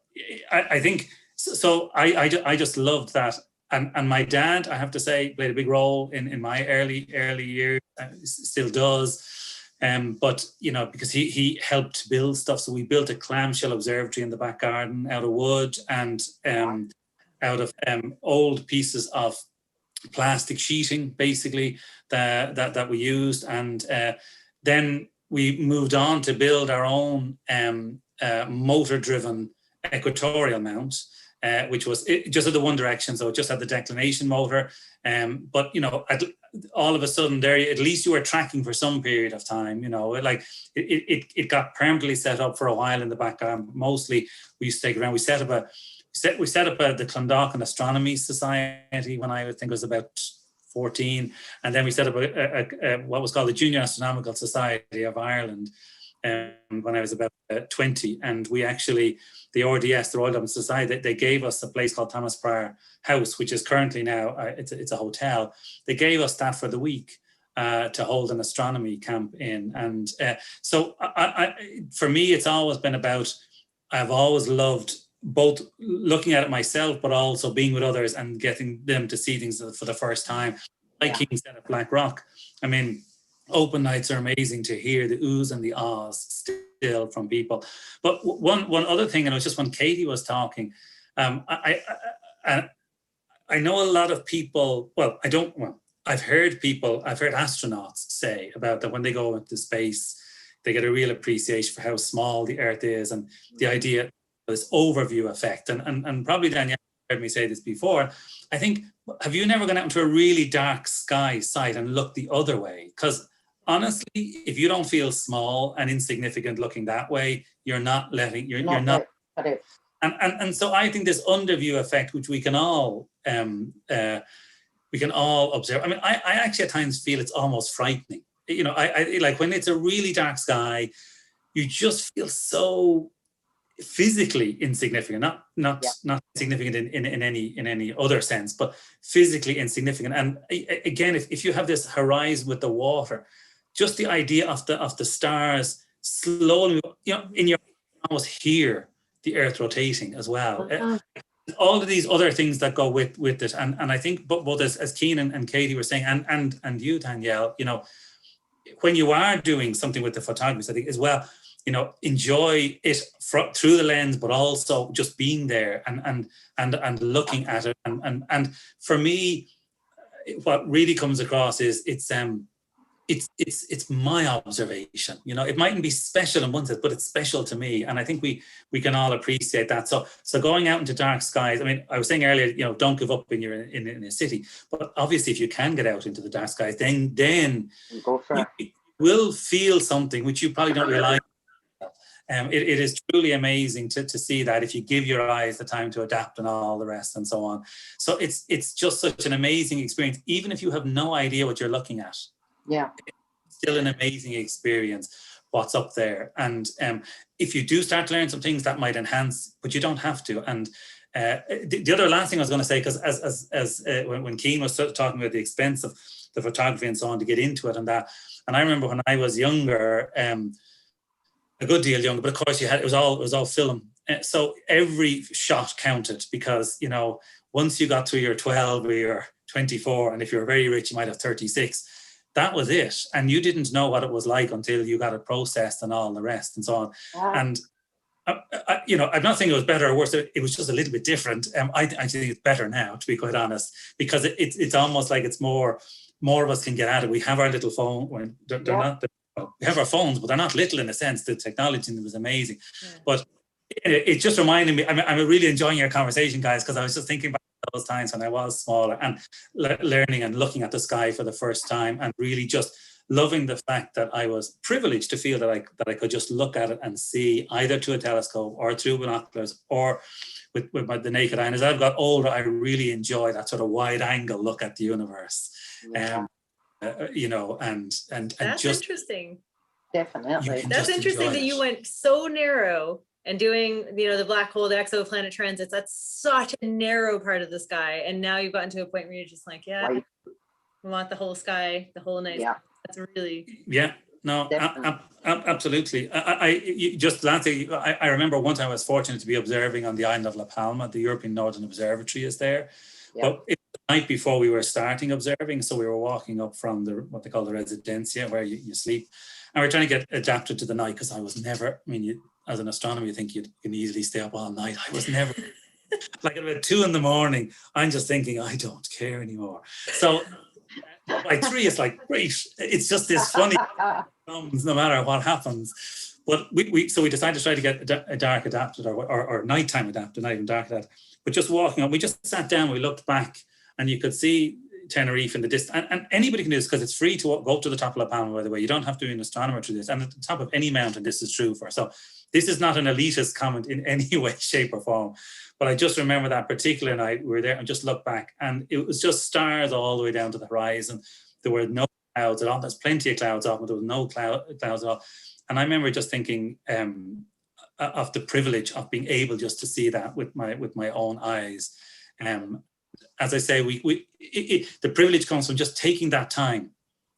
I think so. I just loved that, and my dad, I have to say, played a big role in my early years. Still does, but because he helped build stuff. So we built a clamshell observatory in the back garden out of wood and out of old pieces of plastic sheeting, basically that we used, and then we moved on to build our own motor-driven equatorial mount, which was just at the one direction, so it just had the declination motor. But all of a sudden, there at least you were tracking for some period of time. It got permanently set up for a while in the background. Mostly, we used to take around. We set up the Clondalkin Astronomy Society when I think was about 14, and then we set up a what was called the Junior Astronomical Society of Ireland when I was about 20, and we actually, the RDS, the Royal Dublin Society, they gave us a place called Thomas Prior House, which is currently now it's a hotel. They gave us that for the week to hold an astronomy camp in, and so for me, it's always been about. I've always loved both looking at it myself, but also being with others and getting them to see things for the first time. Like King said at Blackrock, I mean, open nights are amazing to hear the oohs and the ahs still from people. But one other thing, and it was just when Katie was talking, I know a lot of people, I've heard astronauts say about that when they go into space, they get a real appreciation for how small the Earth is, and the idea, this overview effect. And probably Danielle heard me say this before. I think, have you never gone out into a really dark sky site and looked the other way? Because honestly, if you don't feel small and insignificant looking that way, you're not. And so I think this underview effect, which we can all observe. I mean, I actually at times feel it's almost frightening. I like when it's a really dark sky, you just feel so physically insignificant, not significant in any other sense, but physically insignificant. And again, if you have this horizon with the water, just the idea of the stars slowly, in your almost hear the Earth rotating as well. All of these other things that go with it, and I think both as Keenan and Katie were saying, and you, Danielle, when you are doing something with the photographers, I think as well, enjoy it through the lens, but also just being there and looking at it. And for me, what really comes across is it's it's my observation. You know, it mightn't be special in one sense, but it's special to me, and I think we can all appreciate that. So going out into dark skies. I mean, I was saying earlier, you know, don't give up when you're in a city, but obviously if you can get out into the dark skies, then
Go for it.
you will feel something which you probably don't realize. It is truly amazing to see that if you give your eyes the time to adapt and all the rest and so on. So it's just such an amazing experience, even if you have no idea what you're looking at.
Yeah.
It's still an amazing experience what's up there. And if you do start to learn some things, that might enhance, but you don't have to. And the other last thing I was going to say, because when Keane was talking about the expense of the photography and so on to get into it and that, and I remember when I was younger, a good deal younger, but of course it was all film. So every shot counted, because, you know, once you got to your 12 or your 24, and if you were very rich, you might have 36. That was it. And you didn't know what it was like until you got it processed and all the rest and so on.
Wow.
And, you know, I'm not saying it was better or worse. It was just a little bit different. I think it's better now, to be quite honest, because it's almost like it's more of us can get at it. We have our little phone. They're not we have our phones, but they're not little in a sense. The technology was amazing. Yeah. But it just reminded me, I'm really enjoying your conversation, guys, because I was just thinking about those times when I was smaller and learning and looking at the sky for the first time, and really just loving the fact that I was privileged to feel that I could just look at it and see, either to a telescope or through binoculars or with the naked eye. And as I've got older, I really enjoy that sort of wide angle look at the universe. Yeah. You know, and
that's
just
interesting.
Definitely.
That's interesting that you went so narrow and doing, you know, the black hole, the exoplanet transits. That's such a narrow part of the sky, and now you've gotten to a point where you're just like, yeah, right. We want the whole sky, the whole night. Yeah, that's really
no, absolutely. I remember one time I was fortunate to be observing on the island of La Palma. The European Northern Observatory is there. Yeah. But it was the night before we were starting observing, so we were walking up from what they call the residencia, where you sleep, and we're trying to get adapted to the night, because I was never, I mean, as an astronomer, you think you can easily stay up all night. I was never, like at about 2 a.m, I'm just thinking, I don't care anymore. So by 3, it's like, great. It's just this funny, no matter what happens. But so we decided to try to get a dark adapted or nighttime adapted, not even dark adapted. But just walking up, we just sat down, we looked back, and you could see Tenerife in the distance. And anybody can do this, because it's free to go up to the top of La Palma, by the way. You don't have to be an astronomer to do this. And at the top of any mountain, this is true for. So this is not an elitist comment in any way, shape, or form. But I just remember that particular night, we were there and just looked back, and it was just stars all the way down to the horizon. There were no clouds at all. There's plenty of clouds off, but there was no clouds at all. And I remember just thinking of the privilege of being able just to see that with my own eyes. As I say, the privilege comes from just taking that time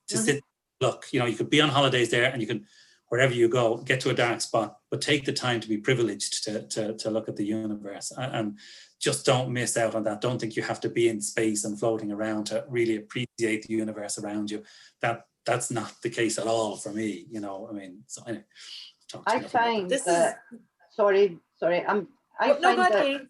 to sit, look. You know, you could be on holidays there, and you can, wherever you go, get to a dark spot, but take the time to be privileged to look at the universe, and just don't miss out on that. Don't think you have to be in space and floating around to really appreciate the universe around you. That's not the case at all for me, you know. I mean, so anyway,
I find that, sorry, I find that,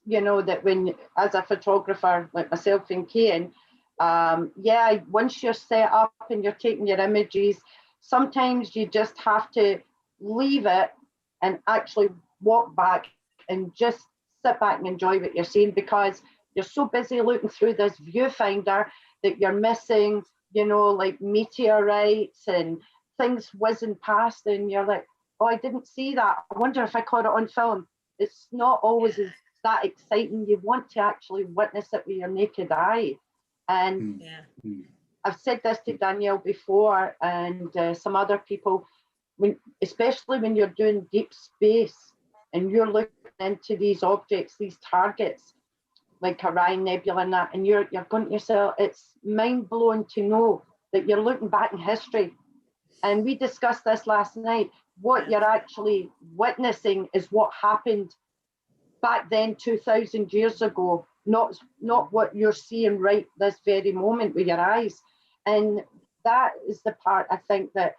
you know, that when, as a photographer like myself and Kane, once you're set up and you're taking your images, sometimes you just have to leave it and actually walk back and just sit back and enjoy what you're seeing, because you're so busy looking through this viewfinder that you're missing, you know, like meteorites and things whizzing past, and you're like, oh, I didn't see that. I wonder if I caught it on film. It's not always that exciting. You want to actually witness it with your naked eye. And I've said this to Danielle before, and some other people, especially when you're doing deep space and you're looking into these objects, these targets, like Orion Nebula and that, and you're going to yourself, it's mind-blowing to know that you're looking back in history. And we discussed this last night. What you're actually witnessing is what happened back then 2,000 years ago, not what you're seeing right this very moment with your eyes. And that is the part, I think, that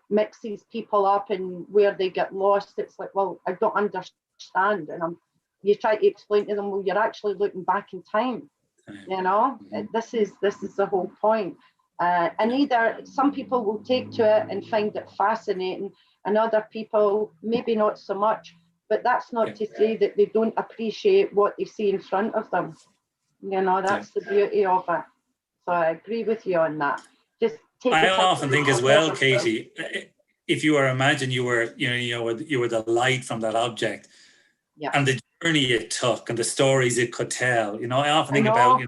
mixes people up, and where they get lost. It's like, well, I don't understand. And you try to explain to them, well, you're actually looking back in time, you know. This is the whole point. And either some people will take to it and find it fascinating, and other people maybe not so much. But that's not to say that they don't appreciate what they see in front of them. You know, that's the beauty of it. So I agree with you on that. Just take
I
the time
often think as well, Katie, if you were, imagine you were the light from that object, and the journey it took and the stories it could tell. You know, I often think about,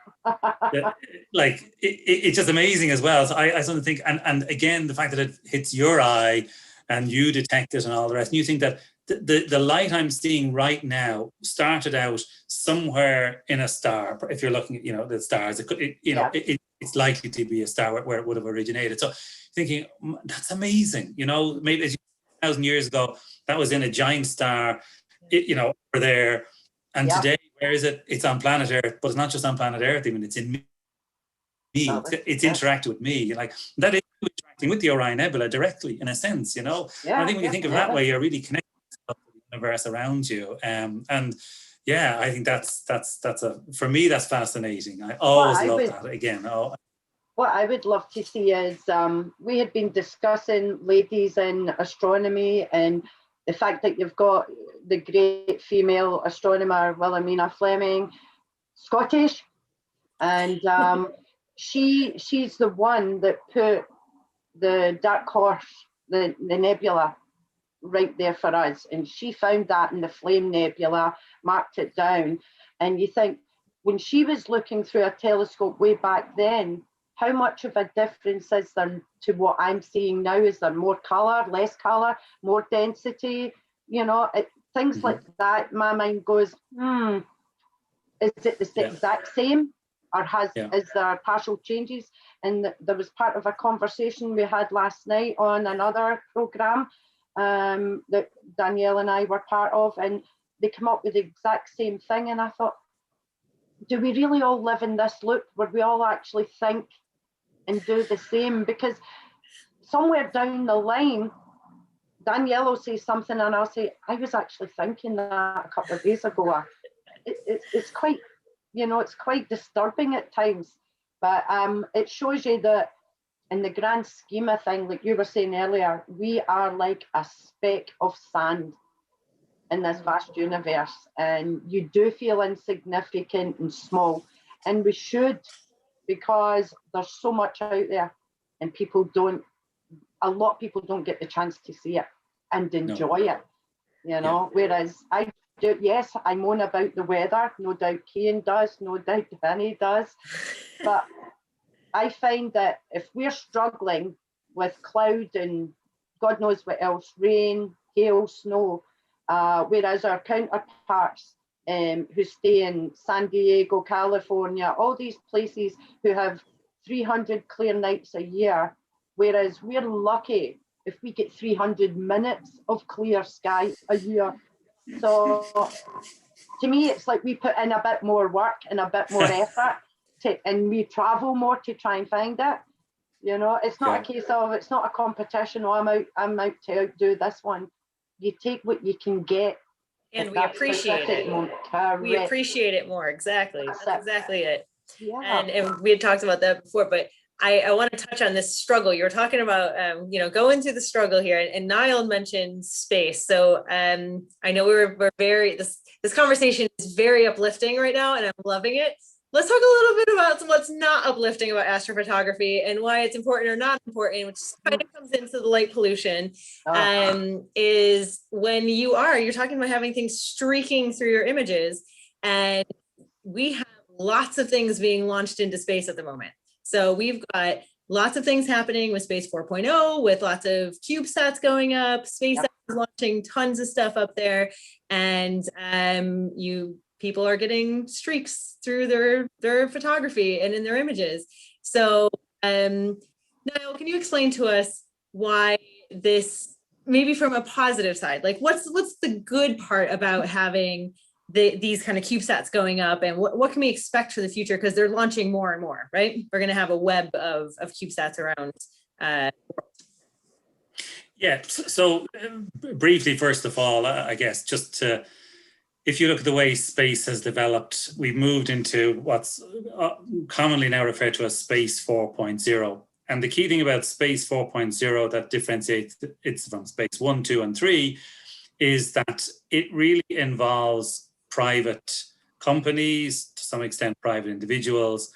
like it's just amazing as well. So I sort of think, and again, the fact that it hits your eye and you detect it and all the rest, and you think that the light I'm seeing right now started out somewhere in a star. If you're looking at, you know, the stars, it's likely to be a star where it would have originated. So thinking, that's amazing. You know, maybe 1,000 years ago, that was in a giant star, you know, over there. And today, where is it? It's on planet Earth, but it's not just on planet Earth. I mean, it's in me. It's interacting with me. Like, that is interacting with the Orion Nebula directly, in a sense, you know. I think when you think of it that way, you're really connected to the universe around you. And yeah, I think that's for me, that's fascinating. I always love that. Again,
what I would love to see is, we had been discussing ladies in astronomy, and the fact that you've got the great female astronomer, Wilhelmina Fleming, Scottish, and she's the one that put the dark horse, the nebula, right there for us. And she found that in the Flame Nebula, marked it down. And you think, when she was looking through a telescope way back then, how much of a difference is there to what I'm seeing now? Is there more color, less color, more density? You know, things like that. My mind goes, is it the exact same, or is there partial changes? And there was part of a conversation we had last night on another program that Danielle and I were part of, and they come up with the exact same thing. And I thought, do we really all live in this loop where we all actually think and do the same? Because somewhere down the line, Danielle will say something and I'll say, I was actually thinking that a couple of days ago. It's quite, you know, it's quite disturbing at times. But it shows you that in the grand scheme of things, like you were saying earlier, we are like a speck of sand in this vast universe, and you do feel insignificant and small, and we should, because there's so much out there, and a lot of people don't get the chance to see it and enjoy it, you know. Whereas I do, yes, I moan about the weather, no doubt Cian does, no doubt Vinny does, but I find that if we're struggling with cloud and God knows what else, rain, hail, snow, whereas our counterparts who stay in San Diego, California, all these places who have 300 clear nights a year, whereas we're lucky if we get 300 minutes of clear sky a year. So to me, it's like we put in a bit more work and a bit more effort, and we travel more to try and find it. You know, it's not a case of, it's not a competition. Oh, I'm out to outdo this one. You take what you can get,
and we appreciate it. We appreciate it more. Exactly. That's exactly it.
Yeah.
And we had talked about that before, but I want to touch on this struggle. You were talking about, you know, going through the struggle here, and Niall mentioned space. So I know we're very, this conversation is very uplifting right now, and I'm loving it. Let's talk a little bit about what's not uplifting about astrophotography and why it's important or not important, which kind of comes into the light pollution, is when you're talking about having things streaking through your images, and we have lots of things being launched into space at the moment. So we've got lots of things happening with Space 4.0, with lots of CubeSats going up, SpaceX is launching tons of stuff up there, and people are getting streaks through their photography and in their images. So Niall, can you explain to us why this, maybe from a positive side, like what's the good part about having these kind of CubeSats going up, and what can we expect for the future? Because they're launching more and more, right? We're going to have a web of CubeSats around.
So briefly, first of all, I guess if you look at the way space has developed, we've moved into what's commonly now referred to as Space 4.0. And the key thing about Space 4.0 that differentiates it from Space 1, 2, and 3 is that it really involves private companies, to some extent private individuals,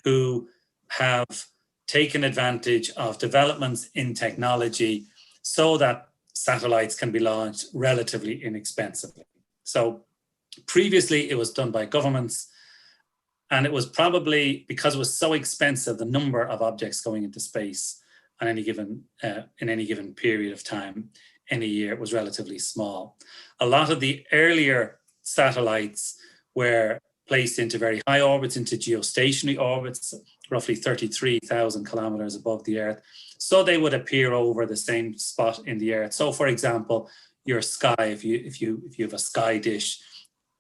who have taken advantage of developments in technology so that satellites can be launched relatively inexpensively. So previously it was done by governments, and it was probably, because it was so expensive, the number of objects going into space on any given, in any given period of time, any year, was relatively small. A lot of the earlier satellites were placed into very high orbits, into geostationary orbits, roughly 33,000 kilometers above the Earth. So they would appear over the same spot in the Earth. So for example, your sky, if you have a sky dish,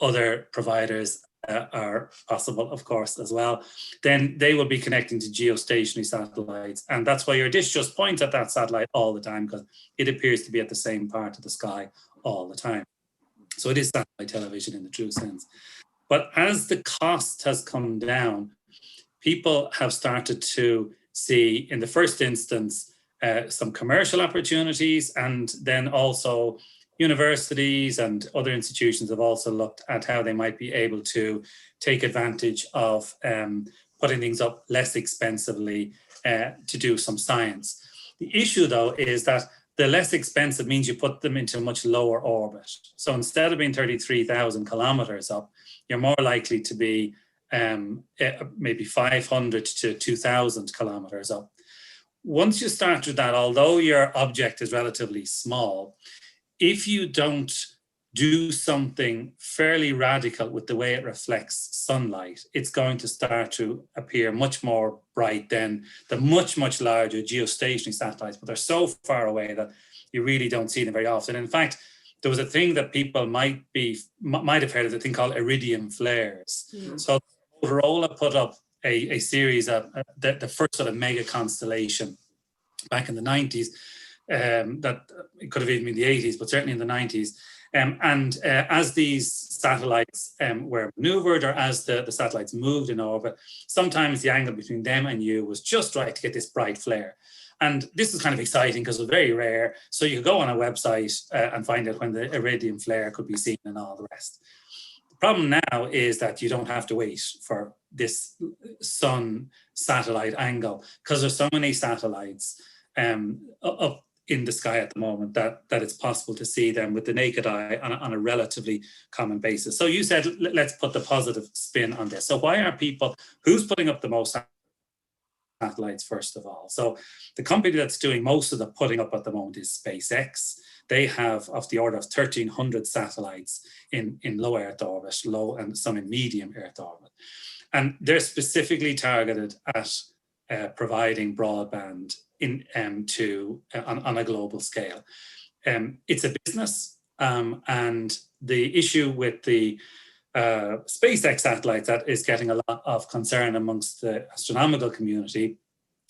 other providers are possible, of course, as well, then they will be connecting to geostationary satellites. And that's why your dish just points at that satellite all the time, because it appears to be at the same part of the sky all the time. So it is satellite television in the true sense. But as the cost has come down, people have started to see, in the first instance, some commercial opportunities, and then also universities and other institutions have also looked at how they might be able to take advantage of putting things up less expensively to do some science. The issue, though, is that the less expensive means you put them into a much lower orbit. So instead of being 33,000 kilometers up, you're more likely to be maybe 500 to 2,000 kilometers up. Once you start with that, although your object is relatively small, if you don't do something fairly radical with the way it reflects sunlight, it's going to start to appear much more bright than the much, much larger geostationary satellites, but they're so far away that you really don't see them very often. In fact, there was a thing that people might have heard of, a thing called iridium flares. Mm. So Motorola put up a series of the first sort of mega constellation back in the 90s, that it could have even been the 80s, but certainly in the 90s. As these satellites were maneuvered, or as the satellites moved in orbit, sometimes the angle between them and you was just right to get this bright flare. And this is kind of exciting because it was very rare. So you could go on a website and find out when the iridium flare could be seen and all the rest. The problem now is that you don't have to wait for this sun satellite angle, because there's so many satellites up in the sky at the moment that it's possible to see them with the naked eye on a relatively common basis. So you said, let's put the positive spin on this. So why are people, who's putting up the most satellites, first of all? So the company that's doing most of the putting up at the moment is SpaceX. They have of the order of 1,300 satellites in low Earth orbit, low, and some in medium Earth orbit. And they're specifically targeted at providing broadband on a global scale. It's a business, and the issue with the SpaceX satellites that is getting a lot of concern amongst the astronomical community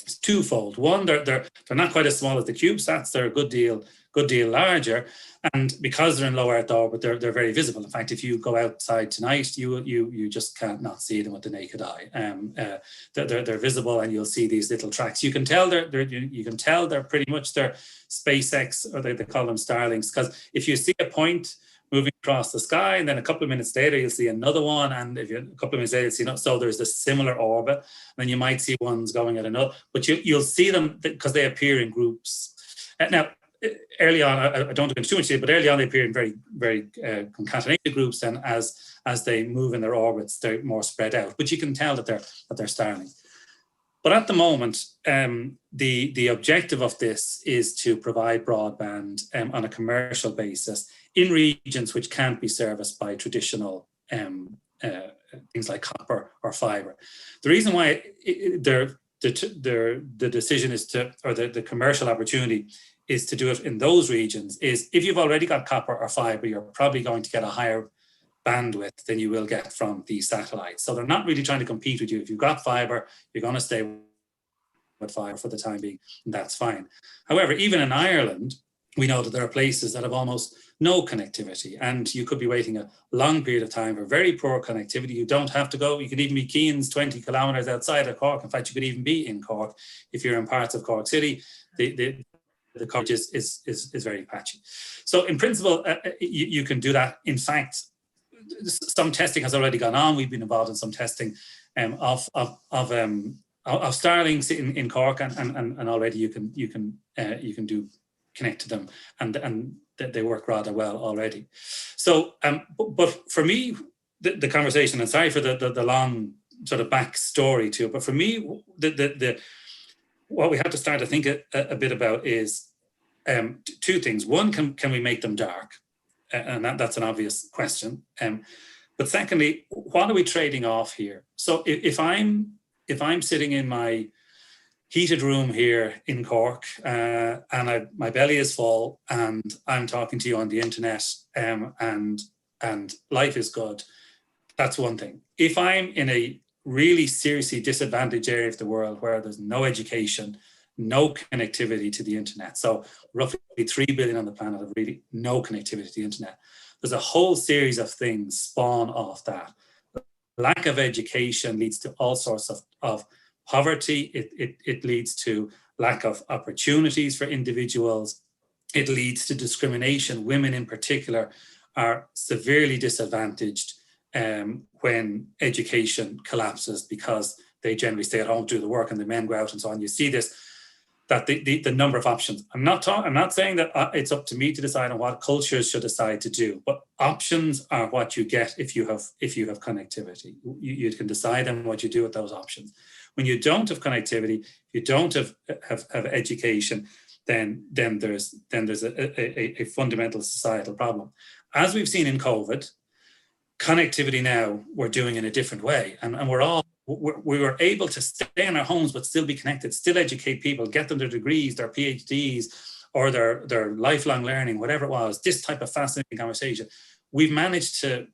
is twofold. One, they're not quite as small as the CubeSats. They're a good deal larger, and because they're in low Earth orbit, they're very visible. In fact, if you go outside tonight, you just can't not see them with the naked eye. They're visible, and you'll see these little tracks. You can tell they're pretty much they're SpaceX, or they call them Starlinks, because if you see a point moving across the sky, and then a couple of minutes later you'll see another one, and if you a couple of minutes later you'll see another, so there's this similar orbit, and then you might see ones going at another, but you'll see them because they appear in groups. Now, early on, I don't go into too much detail, but early on they appear in very, very concatenated groups, and as they move in their orbits, they're more spread out. But you can tell that they're starting. But at the moment, the objective of this is to provide broadband on a commercial basis in regions which can't be serviced by traditional things like copper or fiber. The reason why the decision is to, or the commercial opportunity is to do it in those regions, is if you've already got copper or fiber, you're probably going to get a higher bandwidth than you will get from these satellites. So they're not really trying to compete with you. If you've got fiber, you're going to stay with fiber for the time being, and that's fine. However, even in Ireland, we know that there are places that have almost no connectivity. And you could be waiting a long period of time for very poor connectivity. You don't have to go. You could even be Keane's 20 kilometers outside of Cork. In fact, you could even be in Cork if you're in parts of Cork City. The coverage is very patchy. So in principle, you can do that. In fact, some testing has already gone on. We've been involved in some testing of Starlinks in Cork, and already you can do connect to them, and they work rather well already. So, but for me, the conversation, and sorry for the long sort of backstory to it, but for me, what we have to start to think a bit about is two things. One, can we make them dark? And that's an obvious question. But secondly, what are we trading off here? So if I'm sitting in my heated room here in Cork, and my belly is full, and I'm talking to you on the internet, and life is good, that's one thing. If I'm in a really seriously disadvantaged area of the world where there's no education, no connectivity to the internet, so roughly 3 billion on the planet have really no connectivity to the internet, there's a whole series of things spawn off that. Lack of education leads to all sorts of poverty. It leads to lack of opportunities for individuals. It leads to discrimination. Women in particular are severely disadvantaged when education collapses, because they generally stay at home, do the work, and the men go out and so on. You see this, that the number of options. I'm not saying that it's up to me to decide on what cultures should decide to do, but options are what you get if you have connectivity. You can decide on what you do with those options. When you don't have connectivity, you don't have education, then there's a fundamental societal problem. As we've seen in COVID, connectivity now we're doing in a different way, and we were able to stay in our homes but still be connected, still educate people, get them their degrees, their PhDs, or their lifelong learning, whatever it was. This type of fascinating conversation, we've managed to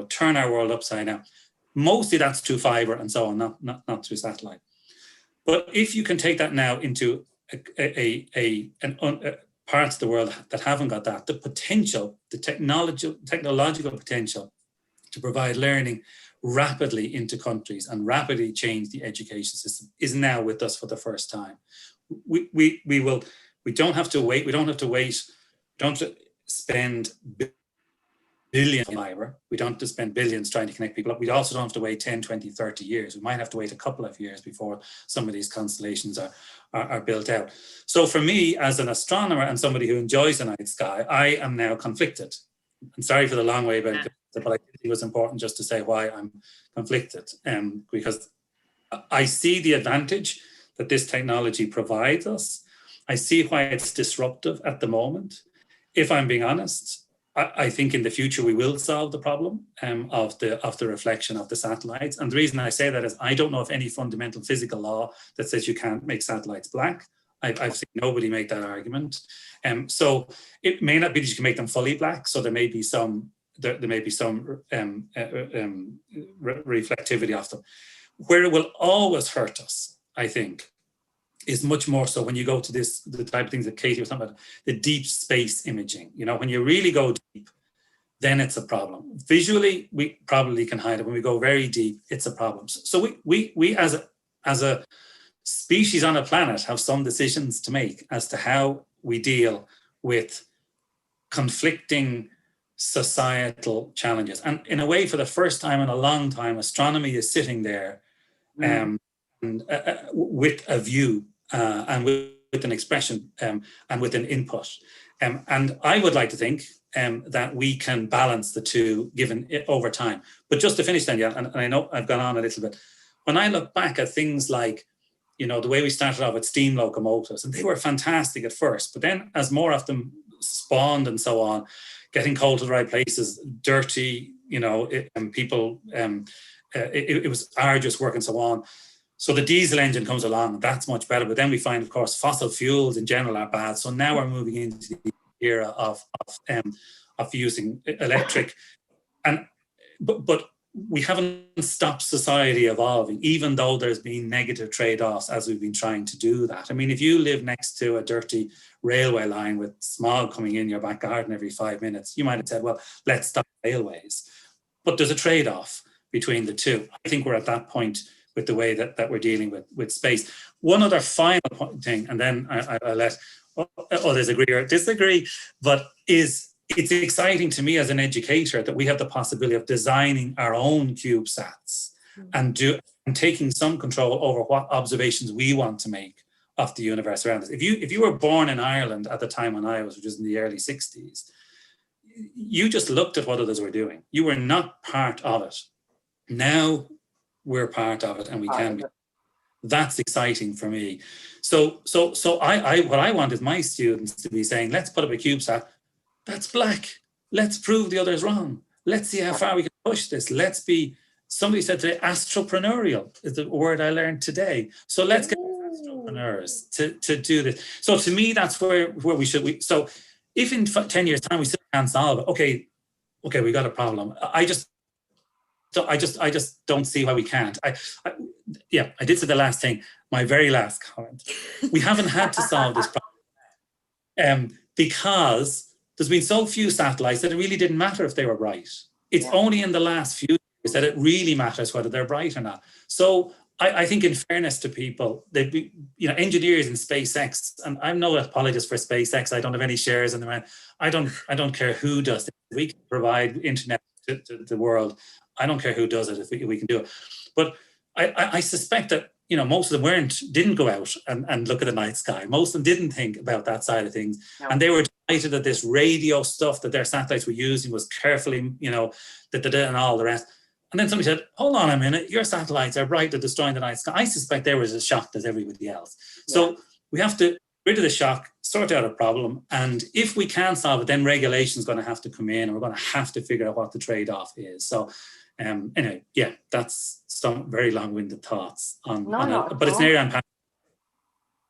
turn our world upside down. Mostly that's through fiber and so on, not through satellite. But if you can take that now into parts of the world that haven't got that, the potential, the technological potential to provide learning rapidly into countries and rapidly change the education system is now with us for the first time. We don't have to wait. We don't have to spend billions in fiber. We don't have to spend billions trying to connect people up. We also don't have to wait 10, 20, 30 years. We might have to wait a couple of years before some of these constellations are built out. So for me, as an astronomer and somebody who enjoys the night sky, I am now conflicted. I'm sorry for the long way about it, but I think it was important just to say why I'm conflicted. Because I see the advantage that this technology provides us. I see why it's disruptive at the moment. If I'm being honest, I think in the future we will solve the problem of the reflection of the satellites. And the reason I say that is I don't know of any fundamental physical law that says you can't make satellites black. I've seen nobody make that argument. So it may not be that you can make them fully black. So there may be some reflectivity of them. Where it will always hurt us, I think, is much more so when you go to the type of things that Katie was talking about, the deep space imaging. You know, when you really go deep, then it's a problem. Visually, we probably can hide it. When we go very deep, it's a problem. So we as a species on a planet have some decisions to make as to how we deal with conflicting societal challenges. And in a way, for the first time in a long time, astronomy is sitting there with a view and with an expression and with an input. And I would like to think that we can balance the two given it over time. But just to finish then, yeah, and I know I've gone on a little bit. When I look back at things like, you know, the way we started off with steam locomotives, and they were fantastic at first, but then as more of them spawned and so on, getting coal to the right places, dirty, you know, and people, it was arduous work and so on. So the diesel engine comes along, that's much better. But then we find, of course, fossil fuels in general are bad. So now we're moving into the era of using electric. But we haven't stopped society evolving, even though there's been negative trade-offs as we've been trying to do that. I mean, if you live next to a dirty railway line with smog coming in your back garden every 5 minutes, you might have said, well, let's stop railways. But there's a trade-off between the two. I think we're at that point with the way that we're dealing with space. One other final thing, and then I'll let others agree or disagree, but it's exciting to me as an educator that we have the possibility of designing our own CubeSats and taking some control over what observations we want to make of the universe around us. If you were born in Ireland at the time when I was, which was in the early 60s, you just looked at what others were doing. You were not part of it. Now we're part of it, and we can be. That's exciting for me. So I what I want is my students to be saying, let's put up a CubeSat that's black. Let's prove the others wrong. Let's see how far we can push this. Let's be, somebody said today, astropreneurial is the word I learned today. So let's get entrepreneurs to do this. So to me, that's where we should. So if in 10 years time we still can't solve it, okay, we got a problem. I just don't see why we can't. I did say the last thing, my very last comment. We haven't had to solve this problem because there's been so few satellites that it really didn't matter if they were bright. It's only in the last few years that it really matters whether they're bright or not. So I think, in fairness to people, they'd be, engineers in SpaceX, and I'm no apologist for SpaceX. I don't have any shares in them. I don't care who does it. We can provide internet to the world. I don't care who does it if we can do it. But I suspect that most of them didn't go out and look at the night sky. Most of them didn't think about that side of things, and they were delighted that this radio stuff that their satellites were using was carefully, and all the rest. And then somebody said, hold on a minute, your satellites are bright, they're destroying the night sky. I suspect they were as shocked as everybody else. So we have to get rid of the shock, sort out a problem. And if we can solve it, then regulation is going to have to come in, and we're going to have to figure out what the trade-off is. So anyway, that's some very long-winded thoughts on it. But it's an area I'm passionate.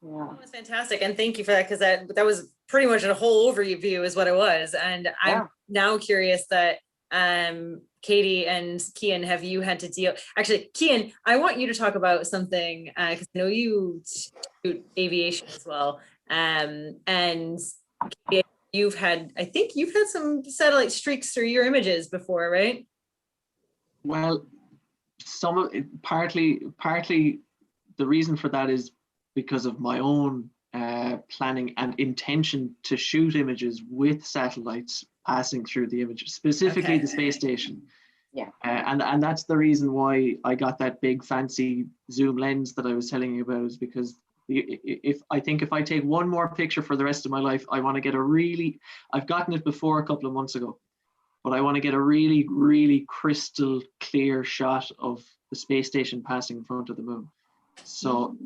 That was fantastic. And thank you for that, because that was pretty much a whole overview is what it was. And I'm now curious that Katie and Cian, have you had to deal? Actually, Cian, I want you to talk about something because I know you shoot aviation as well, and Katie, I think you've had some satellite streaks through your images before, right?
Well, some of it, partly the reason for that is because of my own planning and intention to shoot images with satellites passing through the images, specifically the space station. And that's the reason why I got that big fancy zoom lens that I was telling you about, is because if I take one more picture for the rest of my life, I want to get I've gotten it before a couple of months ago, but I want to get a really, really crystal clear shot of the space station passing in front of the moon. So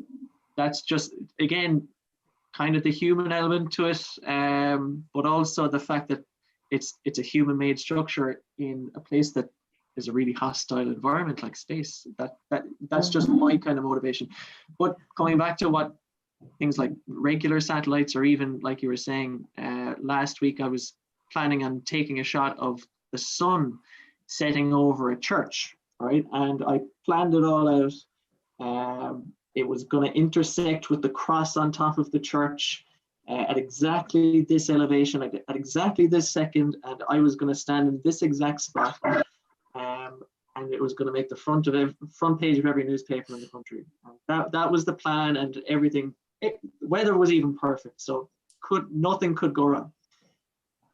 that's just, again, kind of the human element to it, but also the fact that it's a human-made structure in a place that is a really hostile environment like space. That's just my kind of motivation. But coming back to what things like regular satellites, or even like you were saying, last week I was planning on taking a shot of the sun setting over a church, right? And I planned it all out. It was going to intersect with the cross on top of the church at exactly this elevation, at exactly this second, and I was going to stand in this exact spot, and it was going to make the front page of every newspaper in the country. And that was the plan, and everything. Weather was even perfect, so nothing could go wrong.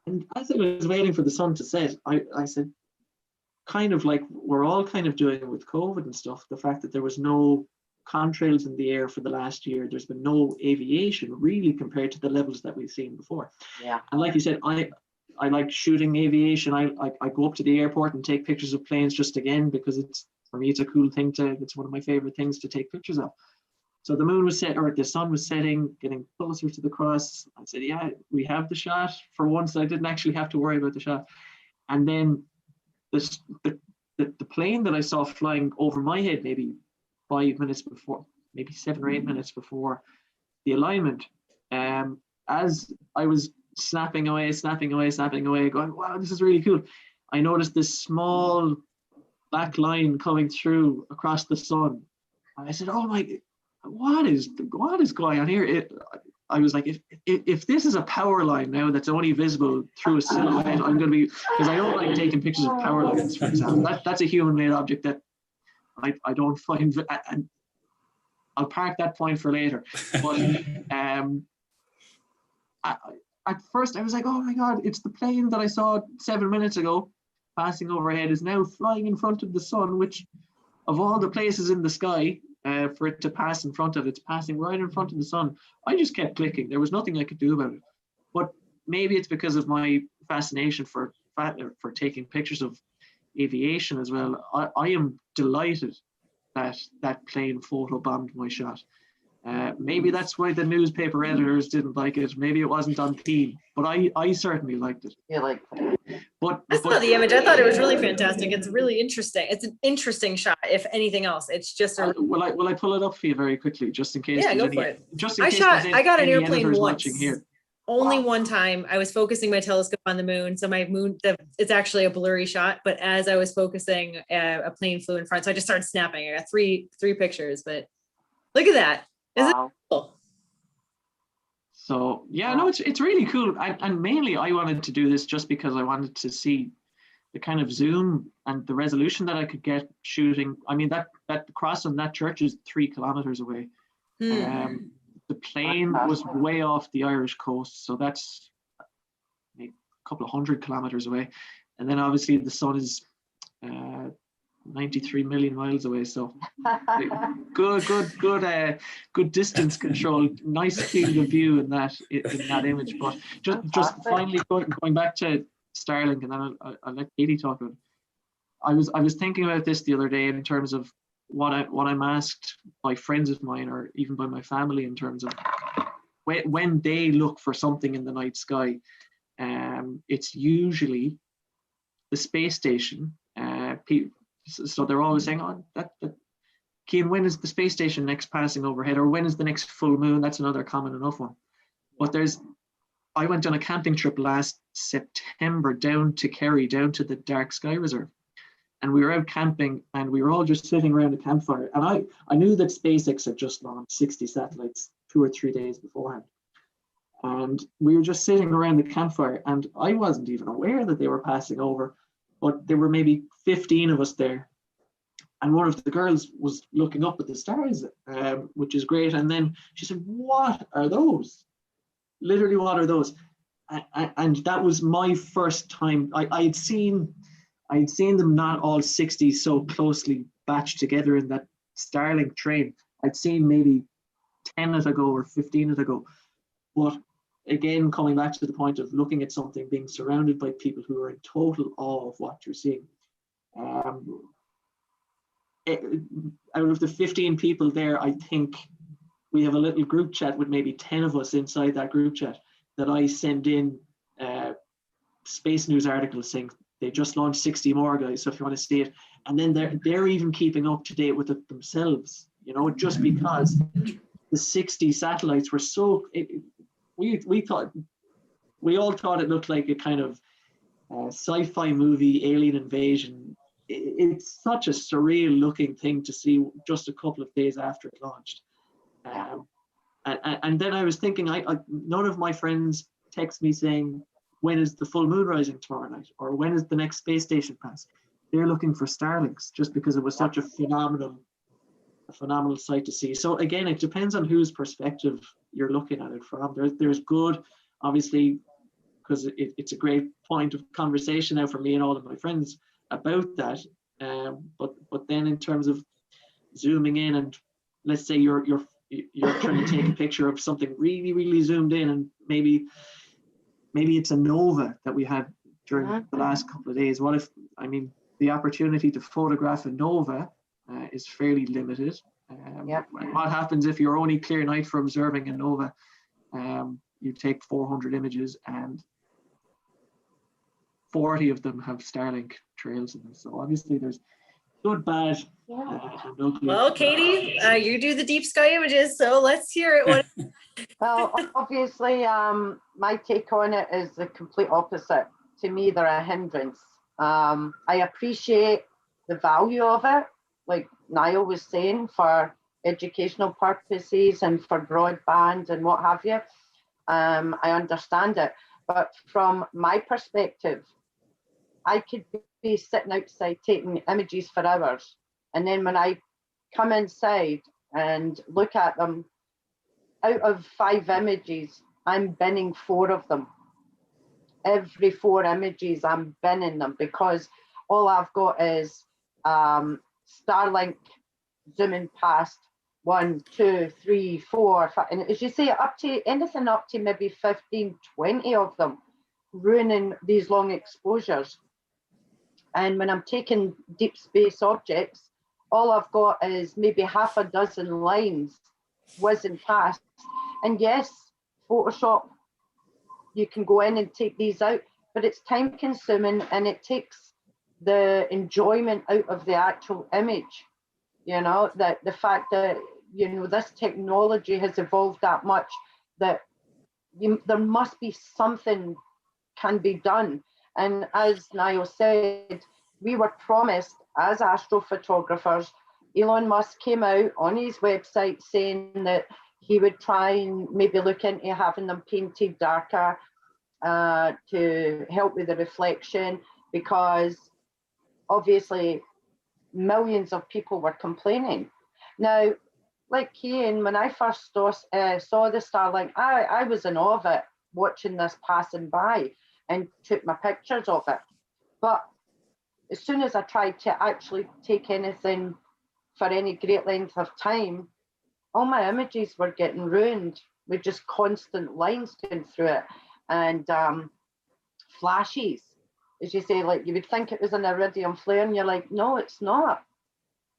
And as I was waiting for the sun to set, I said, kind of like we're all kind of doing with COVID and stuff, the fact that there was no contrails in the air for the last year, there's been no aviation really compared to the levels that we've seen before. And like you said, I like shooting aviation. I go up to the airport and take pictures of planes just again, because for me it's a cool thing it's one of my favorite things to take pictures of. So the moon was set, or the sun was setting, getting closer to the cross. I said, yeah, we have the shot. For once I didn't actually have to worry about the shot. And then the plane that I saw flying over my head maybe 5 minutes before, maybe 7 or 8 minutes before the alignment, as I was snapping away, going, wow, this is really cool. I noticed this small black line coming through across the sun. And I said, "Oh my, what is going on here?" I was like, if this is a power line now that's only visible through a silhouette, I'm going to be, because I don't like taking pictures of power lines, for example. That's a human-made object that I don't find, and I'll park that point for later. But at first I was like, oh my God, it's the plane that I saw 7 minutes ago passing overhead is now flying in front of the sun, which of all the places in the sky for it to pass in front of, it's passing right in front of the sun. I just kept clicking. There was nothing I could do about it. But maybe it's because of my fascination for taking pictures of aviation as well. I am delighted that that plane photobombed my shot. Maybe that's why the newspaper editors didn't like it. Maybe it wasn't on theme, but I certainly liked it.
You like that?
But
I saw the image. I thought it was really fantastic. It's really interesting. It's an interesting shot, if anything else. It's just a.
Will I pull it up for you very quickly, just in case?
Yeah, go
any,
for it.
Just in
I
case
got an
any
airplane
editors
once.
watching here.
Only one time. I was focusing my telescope on the moon, so my moon, it's actually a blurry shot. But as I was focusing, a plane flew in front, so I just started snapping. I got three pictures. But look at that! Isn't it cool?
So yeah, no, it's really cool, and mainly I wanted to do this just because I wanted to see the kind of zoom and the resolution that I could get shooting. I mean, that cross on that church is 3 kilometers away. The plane was way off the Irish coast, so that's a couple of 100 kilometers away. And then obviously the sun is 93 million miles away. So good distance control, nice field of view in that image. But just finally going back to Starlink, and then I'll let Katie talk about it. I was thinking about this the other day in terms of what I'm asked by friends of mine, or even by my family, in terms of when they look for something in the night sky. It's usually the space station. So they're always saying, "Oh, Cian, when is the space station next passing overhead, or when is the next full moon?" That's another common enough one. But I went on a camping trip last September down to Kerry, down to the Dark Sky Reserve. And we were out camping, and we were all just sitting around a campfire. And I knew that SpaceX had just launched 60 satellites 2 or 3 days beforehand. And we were just sitting around the campfire, and I wasn't even aware that they were passing over, but there were maybe 15 of us there. And one of the girls was looking up at the stars, which is great. And then she said, "What are those? Literally, what are those?" And that was my first time. I'd seen them, not all 60 so closely batched together in that Starlink train. I'd seen maybe 10 it ago or 15 it ago. But again, coming back to the point of looking at something, being surrounded by people who are in total awe of what you're seeing. Out of the 15 people there, I think we have a little group chat with maybe 10 of us inside that group chat that I send in space news articles saying they just launched 60 more, guys, so if you want to see it. And then they're even keeping up to date with it themselves, just because the 60 satellites were so, we all thought it looked like a kind of sci-fi movie, alien invasion. It's such a surreal looking thing to see just a couple of days after it launched. And then I was thinking, none of my friends text me saying, "When is the full moon rising tomorrow night?" or "When is the next space station pass?" They're looking for Starlinks, just because it was such a phenomenal sight to see. So again, it depends on whose perspective you're looking at it from. There's good, obviously, because it's a great point of conversation now for me and all of my friends about that. But then in terms of zooming in, and let's say you're trying to take a picture of something really, really zoomed in, and maybe it's a nova that we had during the last couple of days. The opportunity to photograph a nova is fairly limited. What happens if you're only clear night for observing a nova? You take 400 images, and 40 of them have Starlink trails in them. So obviously there's good, bad, and ugly.
Well, Katie, you do the deep sky images, so let's hear it.
Well, obviously, my take on it is the complete opposite. To me, they're a hindrance. I appreciate the value of it, like Niall was saying, for educational purposes and for broadband and what have you. I understand it. But from my perspective, I could be sitting outside taking images for hours. And then when I come inside and look at them, out of 5 images, I'm binning 4 of them. Every 4 images, I'm binning them, because all I've got is Starlink zooming past 1, 2, 3, 4, 5, and as you say, up to anything up to maybe 15, 20 of them, ruining these long exposures. And when I'm taking deep space objects, all I've got is maybe half a dozen lines whizzing past. And yes, Photoshop, you can go in and take these out, but it's time consuming and it takes the enjoyment out of the actual image. You know, that the fact that, you know, this technology has evolved that much that there must be something can be done. And as Niall said, we were promised as astrophotographers. Elon Musk came out on his website saying that he would try and maybe look into having them painted darker to help with the reflection, because obviously millions of people were complaining. Now, like Cian, when I first saw the Starlink, I was in awe of it, watching this passing by, and took my pictures of it. But as soon as I tried to actually take anything for any great length of time, all my images were getting ruined with just constant lines going through it, and flashes. As you say, like you would think it was an iridium flare, and you're like, no, it's not.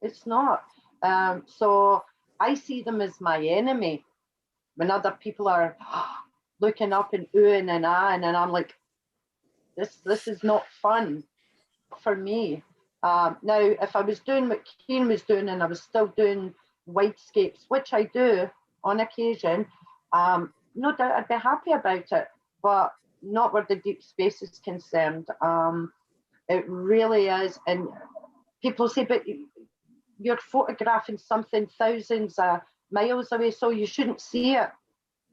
It's not. So I see them as my enemy when other people are looking up and oohing and ahhing, and I'm like, this is not fun for me. Now, if I was doing what Cian was doing and I was still doing widescapes, which I do on occasion, no doubt I'd be happy about it, but not where the deep space is concerned. It really is. And people say, but you're photographing something thousands of miles away, so you shouldn't see it.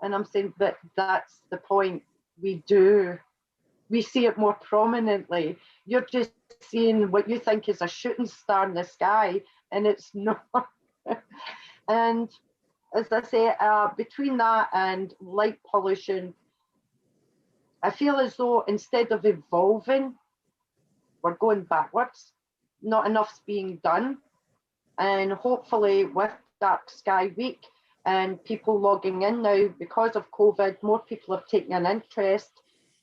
And I'm saying, but that's the point. We do. We see it more prominently. You're just seeing what you think is a shooting star in the sky, and it's not. And as I say, between that and light pollution, I feel as though instead of evolving, we're going backwards. Not enough's being done. And hopefully with Dark Sky Week and people logging in now because of COVID, more people have taken an interest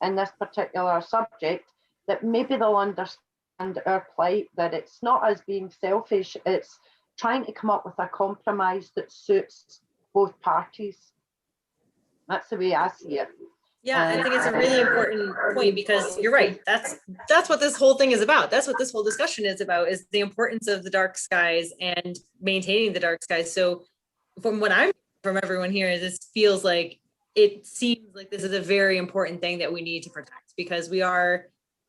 in this particular subject, that maybe they'll understand our plight, that it's not us being selfish, it's trying to come up with a compromise that suits both parties. That's the way I see it.
Yeah, I think it's a really important point, because you're right. That's what this whole thing is about. That's what this whole discussion is about, is the importance of the dark skies and maintaining the dark skies. So from what I'm from everyone here, this feels like, it seems like this is a very important thing that we need to protect, because we are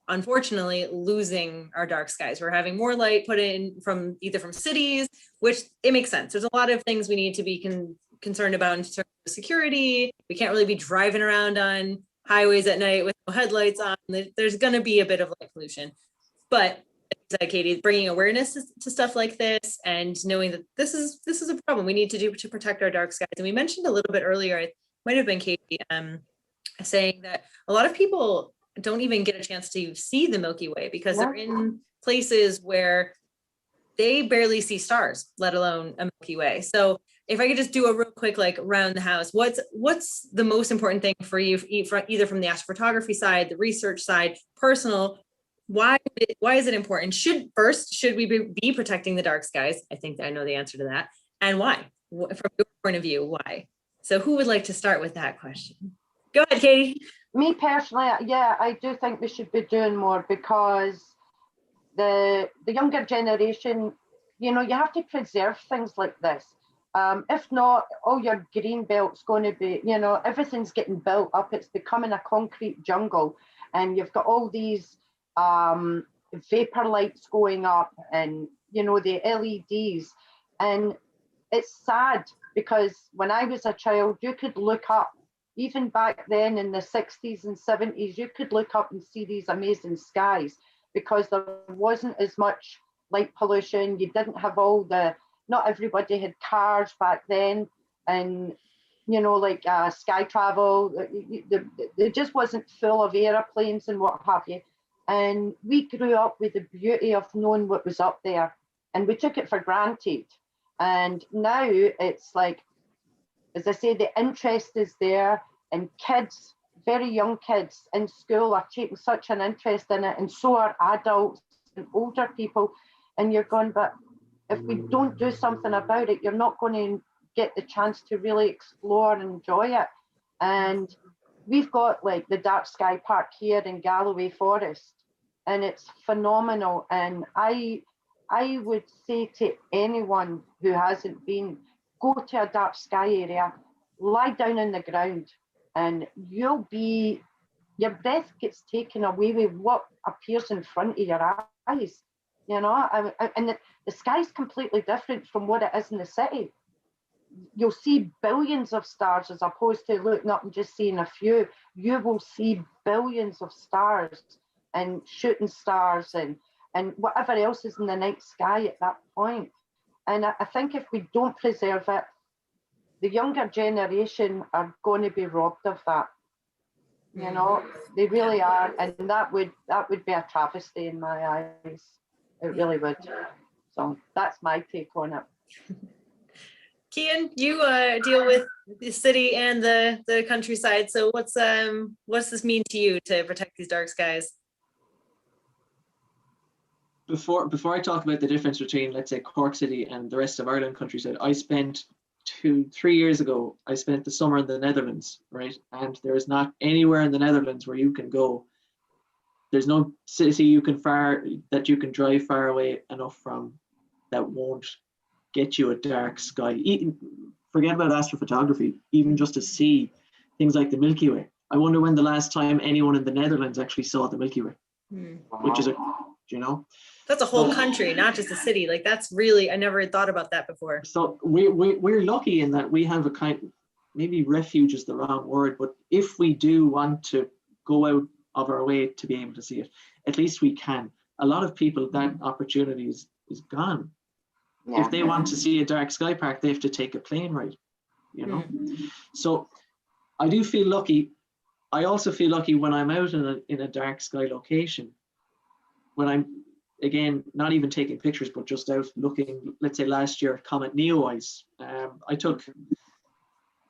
unfortunately losing our dark skies. We're having more light put in from either from cities, which it makes sense. There's a lot of things we need to be concerned about in terms of security. We can't really be driving around on highways at night with no headlights on. There's going to be a bit of light pollution. But like Katie, bringing awareness to stuff like this and knowing that this is a problem we need to do to protect our dark skies. And we mentioned a little bit earlier, it might have been Katie, saying that a lot of people don't even get a chance to see the Milky Way because they're in places where they barely see stars, let alone a Milky Way. So if I could just do a real quick, like around the house, what's the most important thing for you, either from the astrophotography side, the research side, personal? Why is it important? Should we be protecting the dark skies? I think I know the answer to that. And why? From your point of view, why? So who would like to start with that question? Go ahead, Katie.
Me personally, yeah, I do think we should be doing more, because the younger generation, you know, you have to preserve things like this. If not, all your green belt's going to be, you know, everything's getting built up. It's becoming a concrete jungle, and you've got all these vapor lights going up and, you know, the LEDs. And it's sad because when I was a child, you could look up, even back then in the 60s and 70s, you could look up and see these amazing skies because there wasn't as much light pollution. You didn't have all the, not everybody had cars back then. And, you know, like sky travel, it just wasn't full of airplanes and what have you. And we grew up with the beauty of knowing what was up there, and we took it for granted. And now it's like, as I say, the interest is there, and kids, very young kids in school are taking such an interest in it, and so are adults and older people. And you're going, but if we don't do something about it, you're not going to get the chance to really explore and enjoy it. And we've got like the Dark Sky Park here in Galloway Forest, and it's phenomenal. And I would say to anyone who hasn't been, go to a dark sky area, lie down on the ground, and your breath gets taken away with what appears in front of your eyes. You know, and the sky's completely different from what it is in the city. You'll see billions of stars as opposed to looking up and just seeing a few. You will see billions of stars and shooting stars and whatever else is in the night sky at that point. And I think if we don't preserve it, the younger generation are going to be robbed of that. You know, they really are, and that would be a travesty in my eyes. It really would. So that's my take on it.
Cian, you deal with the city and the countryside. So what's this mean to you to protect these dark skies?
Before I talk about the difference between, let's say, Cork City and the rest of Ireland countryside, I spent 2-3 years ago, I spent the summer in the Netherlands, right? And there is not anywhere in the Netherlands where you can go. There's no city that you can drive far away enough from that won't get you a dark sky. Forget about astrophotography, even just to see things like the Milky Way. I wonder when the last time anyone in the Netherlands actually saw the Milky Way, which is
that's a whole country, not just a city. Like that's really, I never had thought about that before.
So we're lucky in that we have a kind, maybe refuge is the wrong word, but if we do want to go out of our way to be able to see it, at least we can. A lot of people, that opportunity is gone. Yeah. If they want to see a dark sky park, they have to take a plane ride, you know. So I do feel lucky. I also feel lucky when I'm out in a dark sky location, when I'm, again, not even taking pictures, but just out looking. Let's say last year, Comet Neowise. I took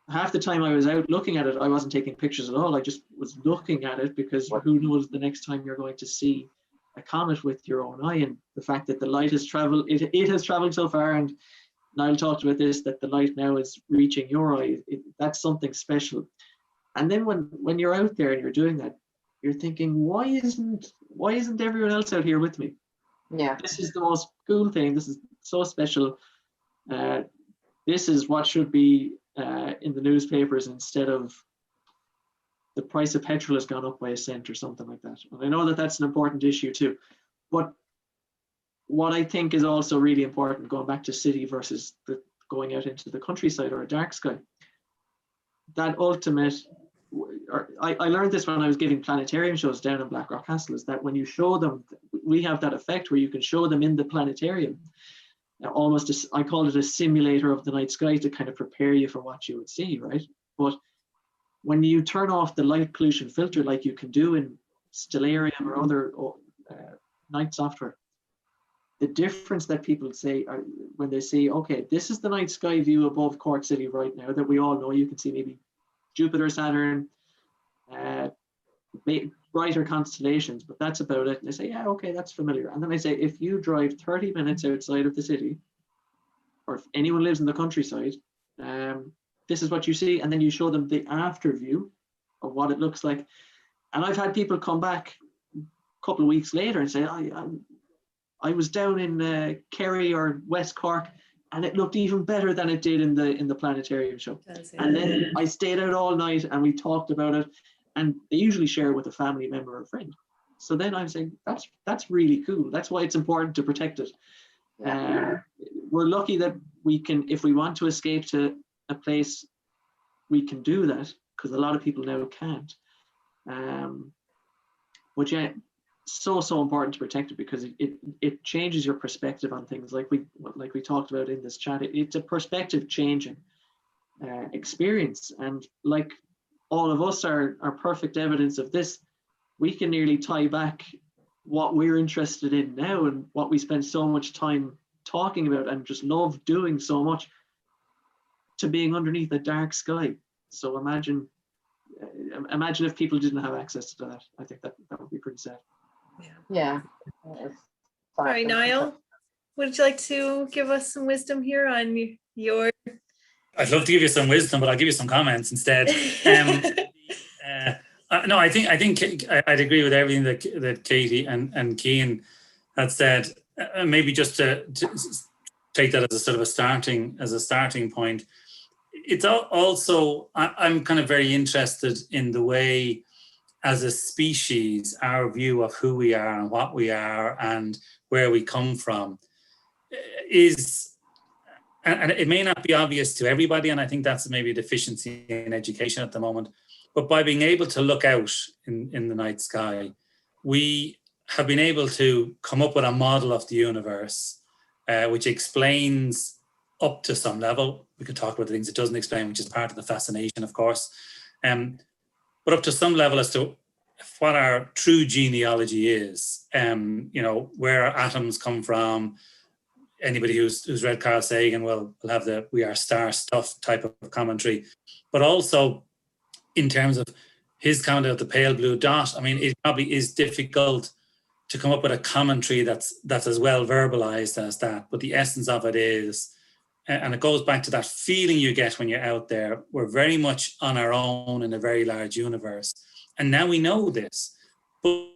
half the time I was out looking at it, I wasn't taking pictures at all. I just was looking at it because who knows the next time you're going to see a comet with your own eye. And the fact that the light has traveled, it has traveled so far, and Niall talked about this, that the light now is reaching your eye. That's something special. And then when you're out there and you're doing that, you're thinking, why isn't everyone else out here with me?
Yeah,
this is the most cool thing. This is so special. This is what should be in the newspapers instead of the price of petrol has gone up by 1 cent or something like that. And I know that that's an important issue too. But what I think is also really important, going back to city versus going out into the countryside or a dark sky, that ultimate, I learned this when I was giving planetarium shows down in Blackrock Castle, is that when you show them, we have that effect where you can show them in the planetarium, almost, I call it a simulator of the night sky to kind of prepare you for what you would see, right? But when you turn off the light pollution filter, like you can do in Stellarium or other night software, the difference that people say when they say, okay, this is the night sky view above Cork City right now that we all know. You can see maybe Jupiter, Saturn, brighter constellations, but that's about it. And they say, yeah, okay, that's familiar. And then I say, if you drive 30 minutes outside of the city, or if anyone lives in the countryside, this is what you see. And then you show them the after view of what it looks like. And I've had people come back a couple of weeks later and say, I was down in Kerry or West Cork, and it looked even better than it did in the planetarium show. And then I stayed out all night and we talked about it, and they usually share with a family member or friend. So then I'm saying that's really cool. That's why it's important to protect it. We're lucky that we can, if we want to escape to a place, we can do that, because a lot of people now can't. But yeah, so important to protect it, because it changes your perspective on things, like we talked about in this chat. It's a perspective changing experience, and like all of us are perfect evidence of this. We can nearly tie back what we're interested in now and what we spend so much time talking about and just love doing so much, to being underneath a dark sky. So imagine if people didn't have access to that. I think that would be pretty sad.
Yeah.
All right, Niall, would you like to give us some wisdom here on your?
I'd love to give you some wisdom, but I'll give you some comments instead. No, I think I'd agree with everything that Katie and Cian had said. Maybe just to take that as a sort of a starting point. It's also, I'm kind of very interested in the way, as a species, our view of who we are and what we are and where we come from is, and it may not be obvious to everybody, and I think that's maybe a deficiency in education at the moment, but by being able to look out in the night sky, we have been able to come up with a model of the universe which explains up to some level. We could talk about the things it doesn't explain, which is part of the fascination, of course, but up to some level as to what our true genealogy is, where our atoms come from. Anybody who's read Carl Sagan will have the "we are star stuff" type of commentary, but also in terms of his comment of the pale blue dot. I mean, it probably is difficult to come up with a commentary that's as well verbalized as that, but the essence of it is, and it goes back to that feeling you get when you're out there. We're very much on our own in a very large universe, and now we know this. But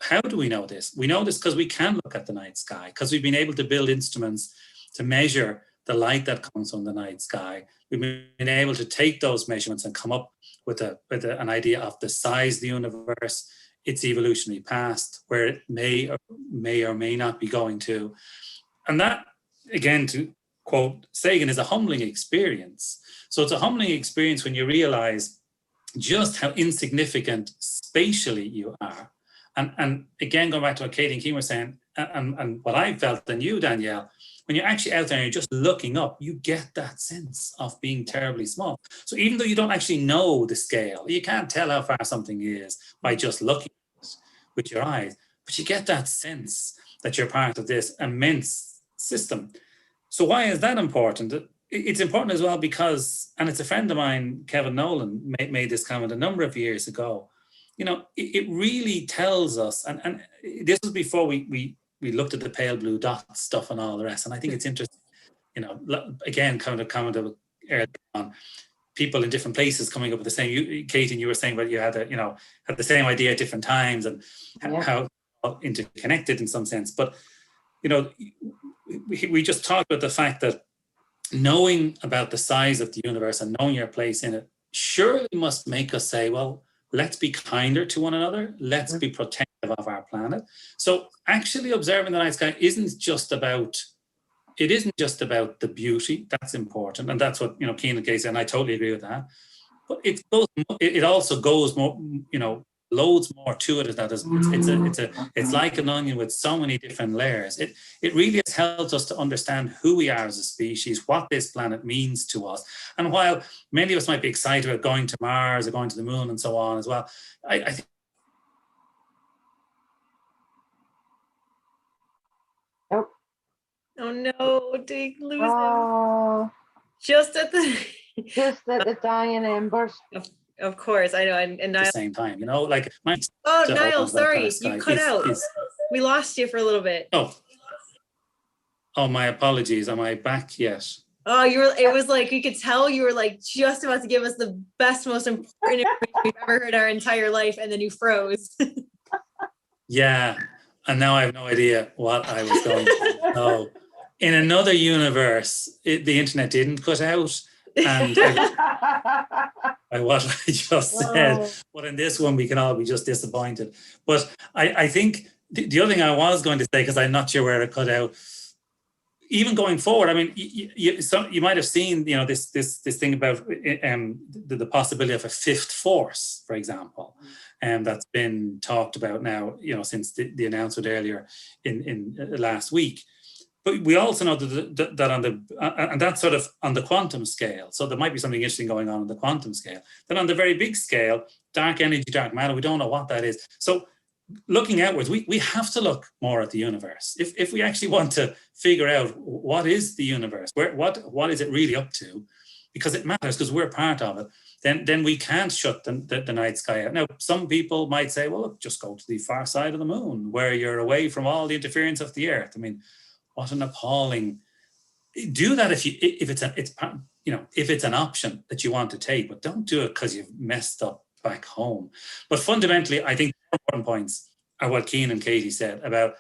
how do we know this? We know this because we can look at the night sky, because we've been able to build instruments to measure the light that comes from the night sky. We've been able to take those measurements and come up with an idea of the size of the universe, its evolutionary past, where it may or may not be going to. And that, again, to quote Sagan, is a humbling experience. So it's a humbling experience when you realize just how insignificant spatially you are. And again, going back to what Katie and Cian were saying, and what I felt, and you, Danielle, when you're actually out there and you're just looking up, you get that sense of being terribly small. So even though you don't actually know the scale, you can't tell how far something is by just looking at it with your eyes, but you get that sense that you're part of this immense system. So why is that important? It's important as well because, and it's a friend of mine, Kevin Nolan, made this comment a number of years ago. It really tells us, and this was before we looked at the pale blue dot stuff and all the rest. And I think it's interesting, again, kind of comment earlier on, people in different places coming up with the same. Katie, you were saying about you had the same idea at different times and how interconnected in some sense. But we just talked about the fact that knowing about the size of the universe and knowing your place in it surely must make us say, well, let's be kinder to one another. Let's be protective of our planet. So actually observing the night sky isn't just about the beauty. That's important. And that's what, Cian and Katie said, and I totally agree with that. But it also goes more, loads more to it. It's like an onion with so many different layers. It really has helped us to understand who we are as a species, what this planet means to us. And while many of us might be excited about going to Mars or going to the moon and so on as well, I think
Oh no, did you lose him? Just at the
dying embers.
Of course, I know, and
at
Niall.
the same time,
Niall, sorry, you cut out. We lost you for a little bit.
Oh, my apologies. Am I back yet?
Oh, it was like, you could tell you were like just about to give us the best, most important information we've ever heard our entire life, and then you froze.
Yeah, and now I have no idea what I was going to know. In another universe, the internet didn't cut out, and by what I just said. But in this one, we can all be just disappointed. But I think the other thing I was going to say, because I'm not sure where it cut out, even going forward, I mean, you might have seen, this thing about the possibility of a fifth force, for example, and that's been talked about now, since the announcement earlier in last week. But we also know that and that's sort of on the quantum scale. So there might be something interesting going on the quantum scale. Then on the very big scale, dark energy, dark matter, we don't know what that is. So looking outwards, we have to look more at the universe. If we actually want to figure out what is the universe, what is it really up to, because it matters, because we're part of it, then we can't shut the night sky out. Now, some people might say, well, look, just go to the far side of the moon, where you're away from all the interference of the Earth. I mean, what an appalling... Do that if it's an option that you want to take, but don't do it because you've messed up back home. But fundamentally, I think the important points are what Cian and Katie said about,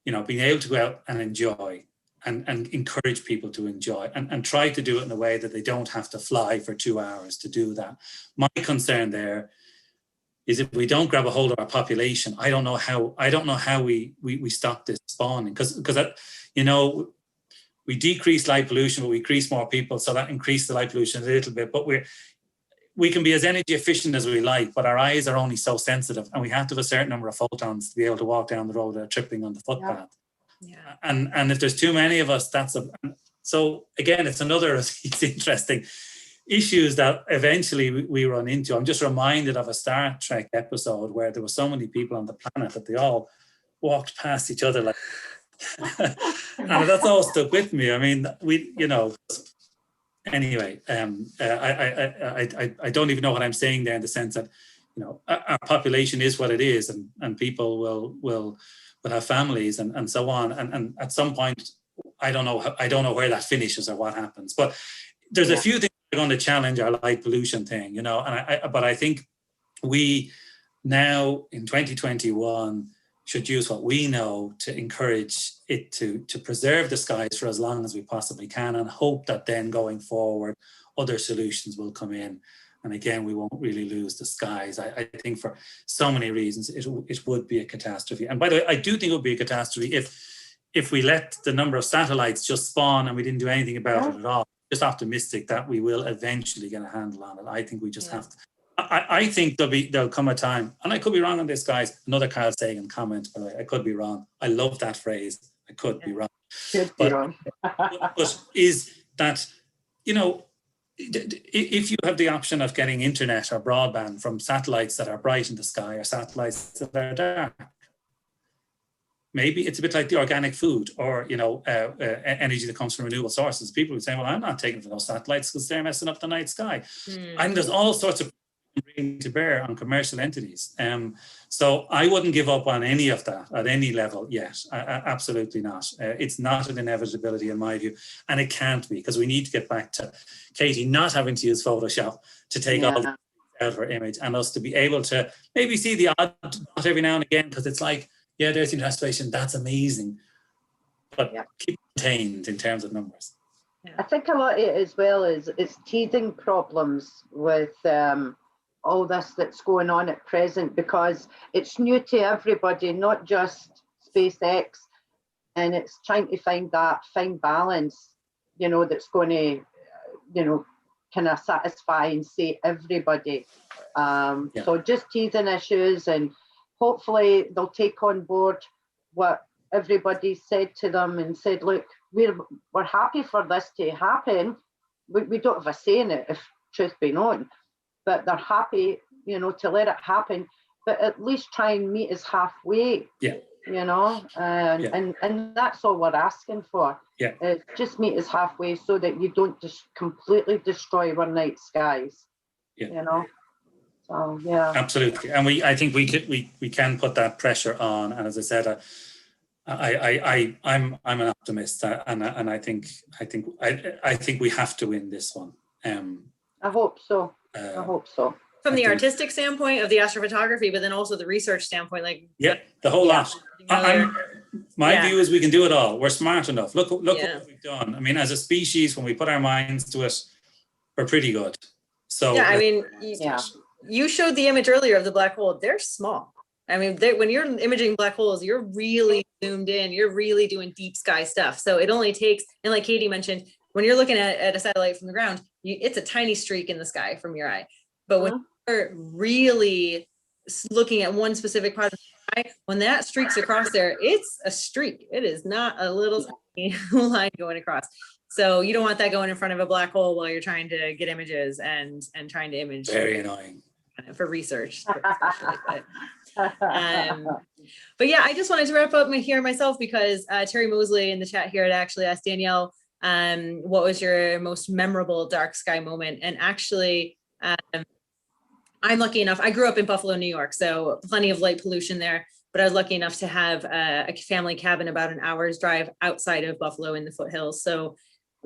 being able to go out and enjoy and encourage people to enjoy and try to do it in a way that they don't have to fly for 2 hours to do that. My concern there is if we don't grab a hold of our population, I don't know how we stop this spawning, because we decrease light pollution, but we increase more people, so that increases the light pollution a little bit. But we can be as energy efficient as we like, but our eyes are only so sensitive, and we have to have a certain number of photons to be able to walk down the road without tripping on the footpath. Yeah. And if there's too many of us, so again, it's another of these interesting issues that eventually we run into. I'm just reminded of a Star Trek episode where there were so many people on the planet that they all walked past each other like, and that's all stuck with me. I mean, anyway, I don't even know what I'm saying there, in the sense that, our population is what it is, and people will have families and so on. And at some point, I don't know where that finishes or what happens. But there's a few things that are going to challenge our light pollution thing, but I think we now in 2021 should use what we know to encourage it to preserve the skies for as long as we possibly can, and hope that then going forward, other solutions will come in. And again, we won't really lose the skies. I think for so many reasons, it would be a catastrophe. And by the way, I do think it would be a catastrophe if we let the number of satellites just spawn and we didn't do anything about it at all. Just optimistic that we will eventually get a handle on it. I think we just have to. I think there'll come a time, and I could be wrong on this, guys. Another Carl Sagan comment, by the way. I could be wrong. I love that phrase. I could be wrong. But is that, if you have the option of getting internet or broadband from satellites that are bright in the sky or satellites that are dark, maybe it's a bit like the organic food or, energy that comes from renewable sources. People would say, well, I'm not taking for those satellites because they're messing up the night sky. And there's all sorts of bringing to bear on commercial entities. So I wouldn't give up on any of that at any level yet. Absolutely not. It's not an inevitability in my view, and it can't be, because we need to get back to Katie not having to use Photoshop to take all the out of her image, and us to be able to maybe see the odd dot every now and again, because it's like, yeah, there's the installation, that's amazing, but keep contained in terms of numbers.
I think a lot of it as well is it's teething problems with all this that's going on at present, because it's new to everybody, not just SpaceX, and it's trying to find that fine balance, that's going to, kind of satisfy and see everybody. So just teething issues, and hopefully they'll take on board what everybody said to them and said, look, we're happy for this to happen. We don't have a say in it, if truth be known, but they're happy, to let it happen, but at least try and meet us halfway, and that's all we're asking for. Is just meet us halfway so that you don't just completely destroy our night skies, So
absolutely. And I think we can put that pressure on. And as I said, I'm an optimist, and I think we have to win this one.
I hope so.
From the artistic standpoint of the astrophotography, but then also the research standpoint,
the whole lot. My view is we can do it all. We're smart enough. Look what we've done. I mean, as a species, when we put our minds to it, we're pretty good. So
Yeah, I mean,
Yeah.
you showed the image earlier of the black hole. They're small. I mean, when you're imaging black holes, you're really zoomed in. You're really doing deep sky stuff. So it only takes, and like Katie mentioned, when you're looking at a satellite from the ground, it's a tiny streak in the sky from your eye. But when you're really looking at one specific part of the sky, when that streaks across there, it's a streak. It is not a little tiny line going across. So you don't want that going in front of a black hole while you're trying to get images and trying to image
very annoying.
for research. But yeah, I just wanted to wrap up here myself because Terry Mosley in the chat here had actually asked Danielle, what was your most memorable dark sky moment? And actually, I'm lucky enough, I grew up in Buffalo, New York, so plenty of light pollution there, but I was lucky enough to have a family cabin about an hour's drive outside of Buffalo in the foothills. So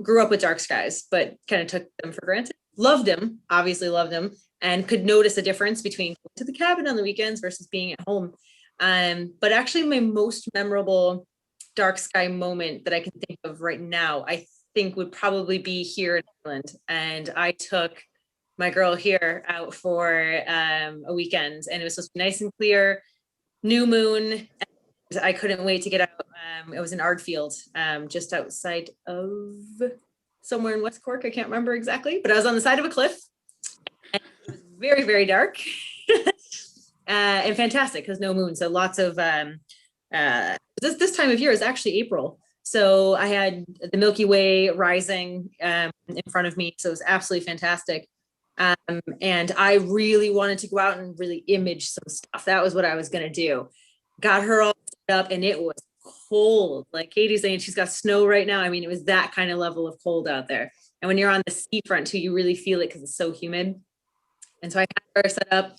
grew up with dark skies, but kind of took them for granted. Loved them, obviously loved them, and could notice a difference between going to the cabin on the weekends versus being at home. But actually my most memorable dark sky moment that I can think of right now, I think would probably be here in Ireland. And I took my girl here out for a weekend, and it was supposed to be nice and clear, new moon. And I couldn't wait to get out. It was in Ardfield, just outside of somewhere in West Cork. I can't remember exactly, but I was on the side of a cliff. And it was very, very dark and fantastic because no moon. So lots of this time of year is actually April. So I had the Milky Way rising in front of me. So it was absolutely fantastic. And I really wanted to go out and really image some stuff. That was what I was going to do. Got her all set up, and it was cold. Like Katie's saying, she's got snow right now. I mean, it was that kind of level of cold out there. And when you're on the seafront too, you really feel it because it's so humid. And so I had her set up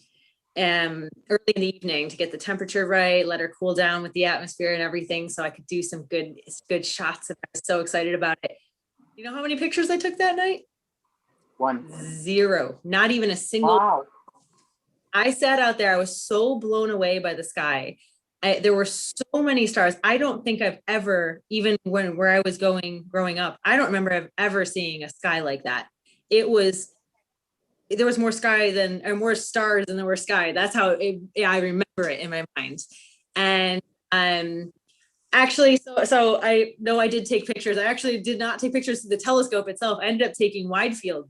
early in the evening to get the temperature right, let her cool down with the atmosphere and everything, so I could do some good shots. And I was so excited about it. You know how many pictures I took that night?
1.
0, not even a single.
Wow.
I sat out there. I was so blown away by the sky. There were so many stars. I don't think I've ever, even where I was growing up, I don't remember ever seeing a sky like that. There was more sky and more stars than there were sky. That's how I remember it in my mind. And actually, so I know I did take pictures. I actually did not take pictures through the telescope itself. I ended up taking wide field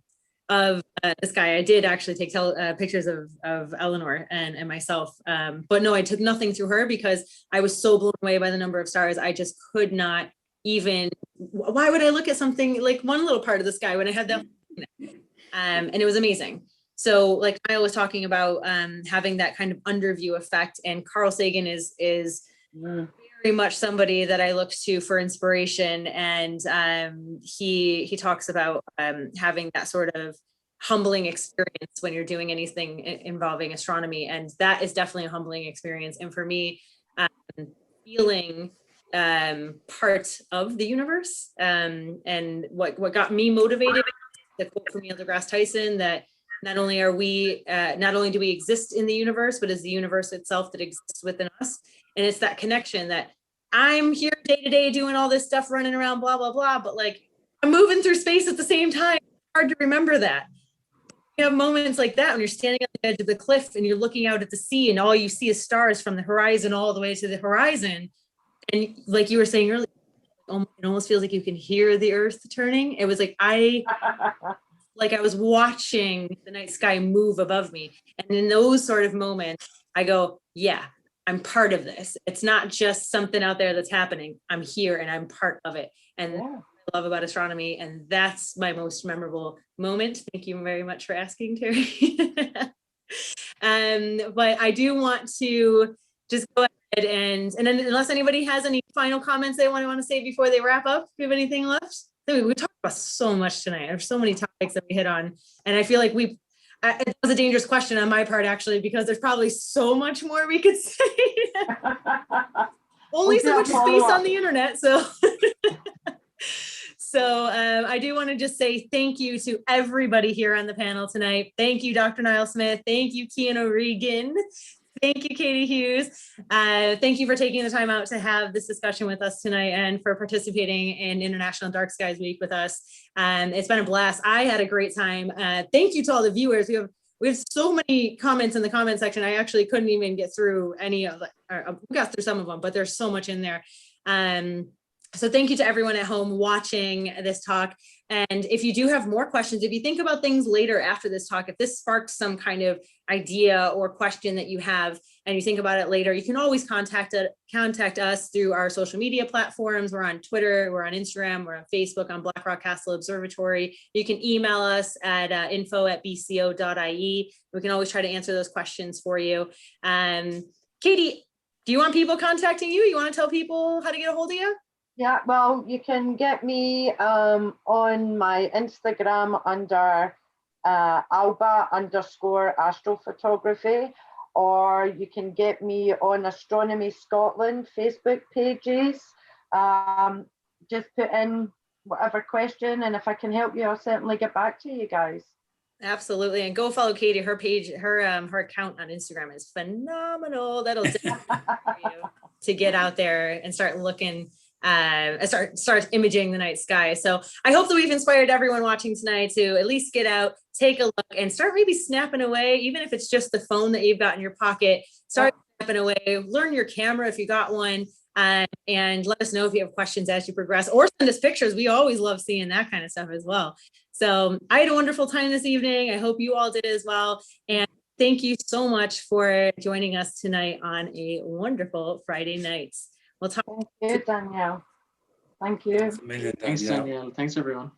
of the sky. I did actually take pictures of Eleanor and myself. But no, I took nothing through her because I was so blown away by the number of stars. I just could not even, why would I look at something like one little part of the sky when I had that? And it was amazing. So like Kyle was talking about having that kind of underview effect, and Carl Sagan is very much somebody that I look to for inspiration. And he talks about having that sort of humbling experience when you're doing anything involving astronomy. And that is definitely a humbling experience. And for me, feeling part of the universe and what got me motivated, the quote from Neil deGrasse Tyson, that not only do we exist in the universe, but is the universe itself that exists within us. And it's that connection that I'm here day to day doing all this stuff, running around, blah, blah, blah. But like I'm moving through space at the same time. It's hard to remember that. You have moments like that when you're standing on the edge of the cliff and you're looking out at the sea and all you see is stars from the horizon all the way to the horizon. And like you were saying earlier, it almost feels like you can hear the earth turning. It was like I was watching the night sky move above me. And in those sort of moments, I go, yeah, I'm part of this. It's not just something out there that's happening. I'm here and I'm part of it. And
Yeah.
I love about astronomy. And that's my most memorable moment. Thank you very much for asking, Terry. But I do want to just go ahead and then unless anybody has any final comments they want to say before they wrap up, do you have anything left? We talked about so much tonight. There's so many topics that we hit on. And I feel like it was a dangerous question on my part, actually, because there's probably so much more we could say. Only so much space on the internet. So, I do want to just say thank you to everybody here on the panel tonight. Thank you, Dr. Niall Smith. Thank you, Kean O'Regan. Thank you, Katie Hughes. Thank you for taking the time out to have this discussion with us tonight and for participating in International Dark Skies Week with us. It's been a blast. I had a great time. Thank you to all the viewers. We have so many comments in the comment section. I actually couldn't even get through any of we got through some of them, but there's so much in there. So thank you to everyone at home watching this talk. And if you do have more questions, if you think about things later after this talk, if this sparked some kind of idea or question that you have and you think about it later, you can always contact us through our social media platforms. We're on Twitter, we're on Instagram, we're on Facebook on Blackrock Castle Observatory. You can email us at info@bco.ie. We can always try to answer those questions for you. Katie, do you want people contacting you? You want to tell people how to get a hold of you?
Yeah, well, you can get me on my Instagram under alba_astrophotography, or you can get me on Astronomy Scotland Facebook pages. Just put in whatever question, and if I can help you, I'll certainly get back to you guys.
Absolutely, and go follow Katie. Her page, her account on Instagram is phenomenal. That'll definitely for you to get out there and start looking. Start imaging the night sky. So I hope that we've inspired everyone watching tonight to at least get out, take a look, and start maybe snapping away, even if it's just the phone that you've got in your pocket. Start snapping away, learn your camera if you got one, and let us know if you have questions as you progress, or send us pictures. We always love seeing that kind of stuff as well. So I had a wonderful time this evening. I hope you all did as well. And thank you so much for joining us tonight on a wonderful Friday night. We'll talk.
Thank you, Danielle. Thank you.
Thanks a million,
Thanks,
Danielle.
Danielle. Thanks, everyone.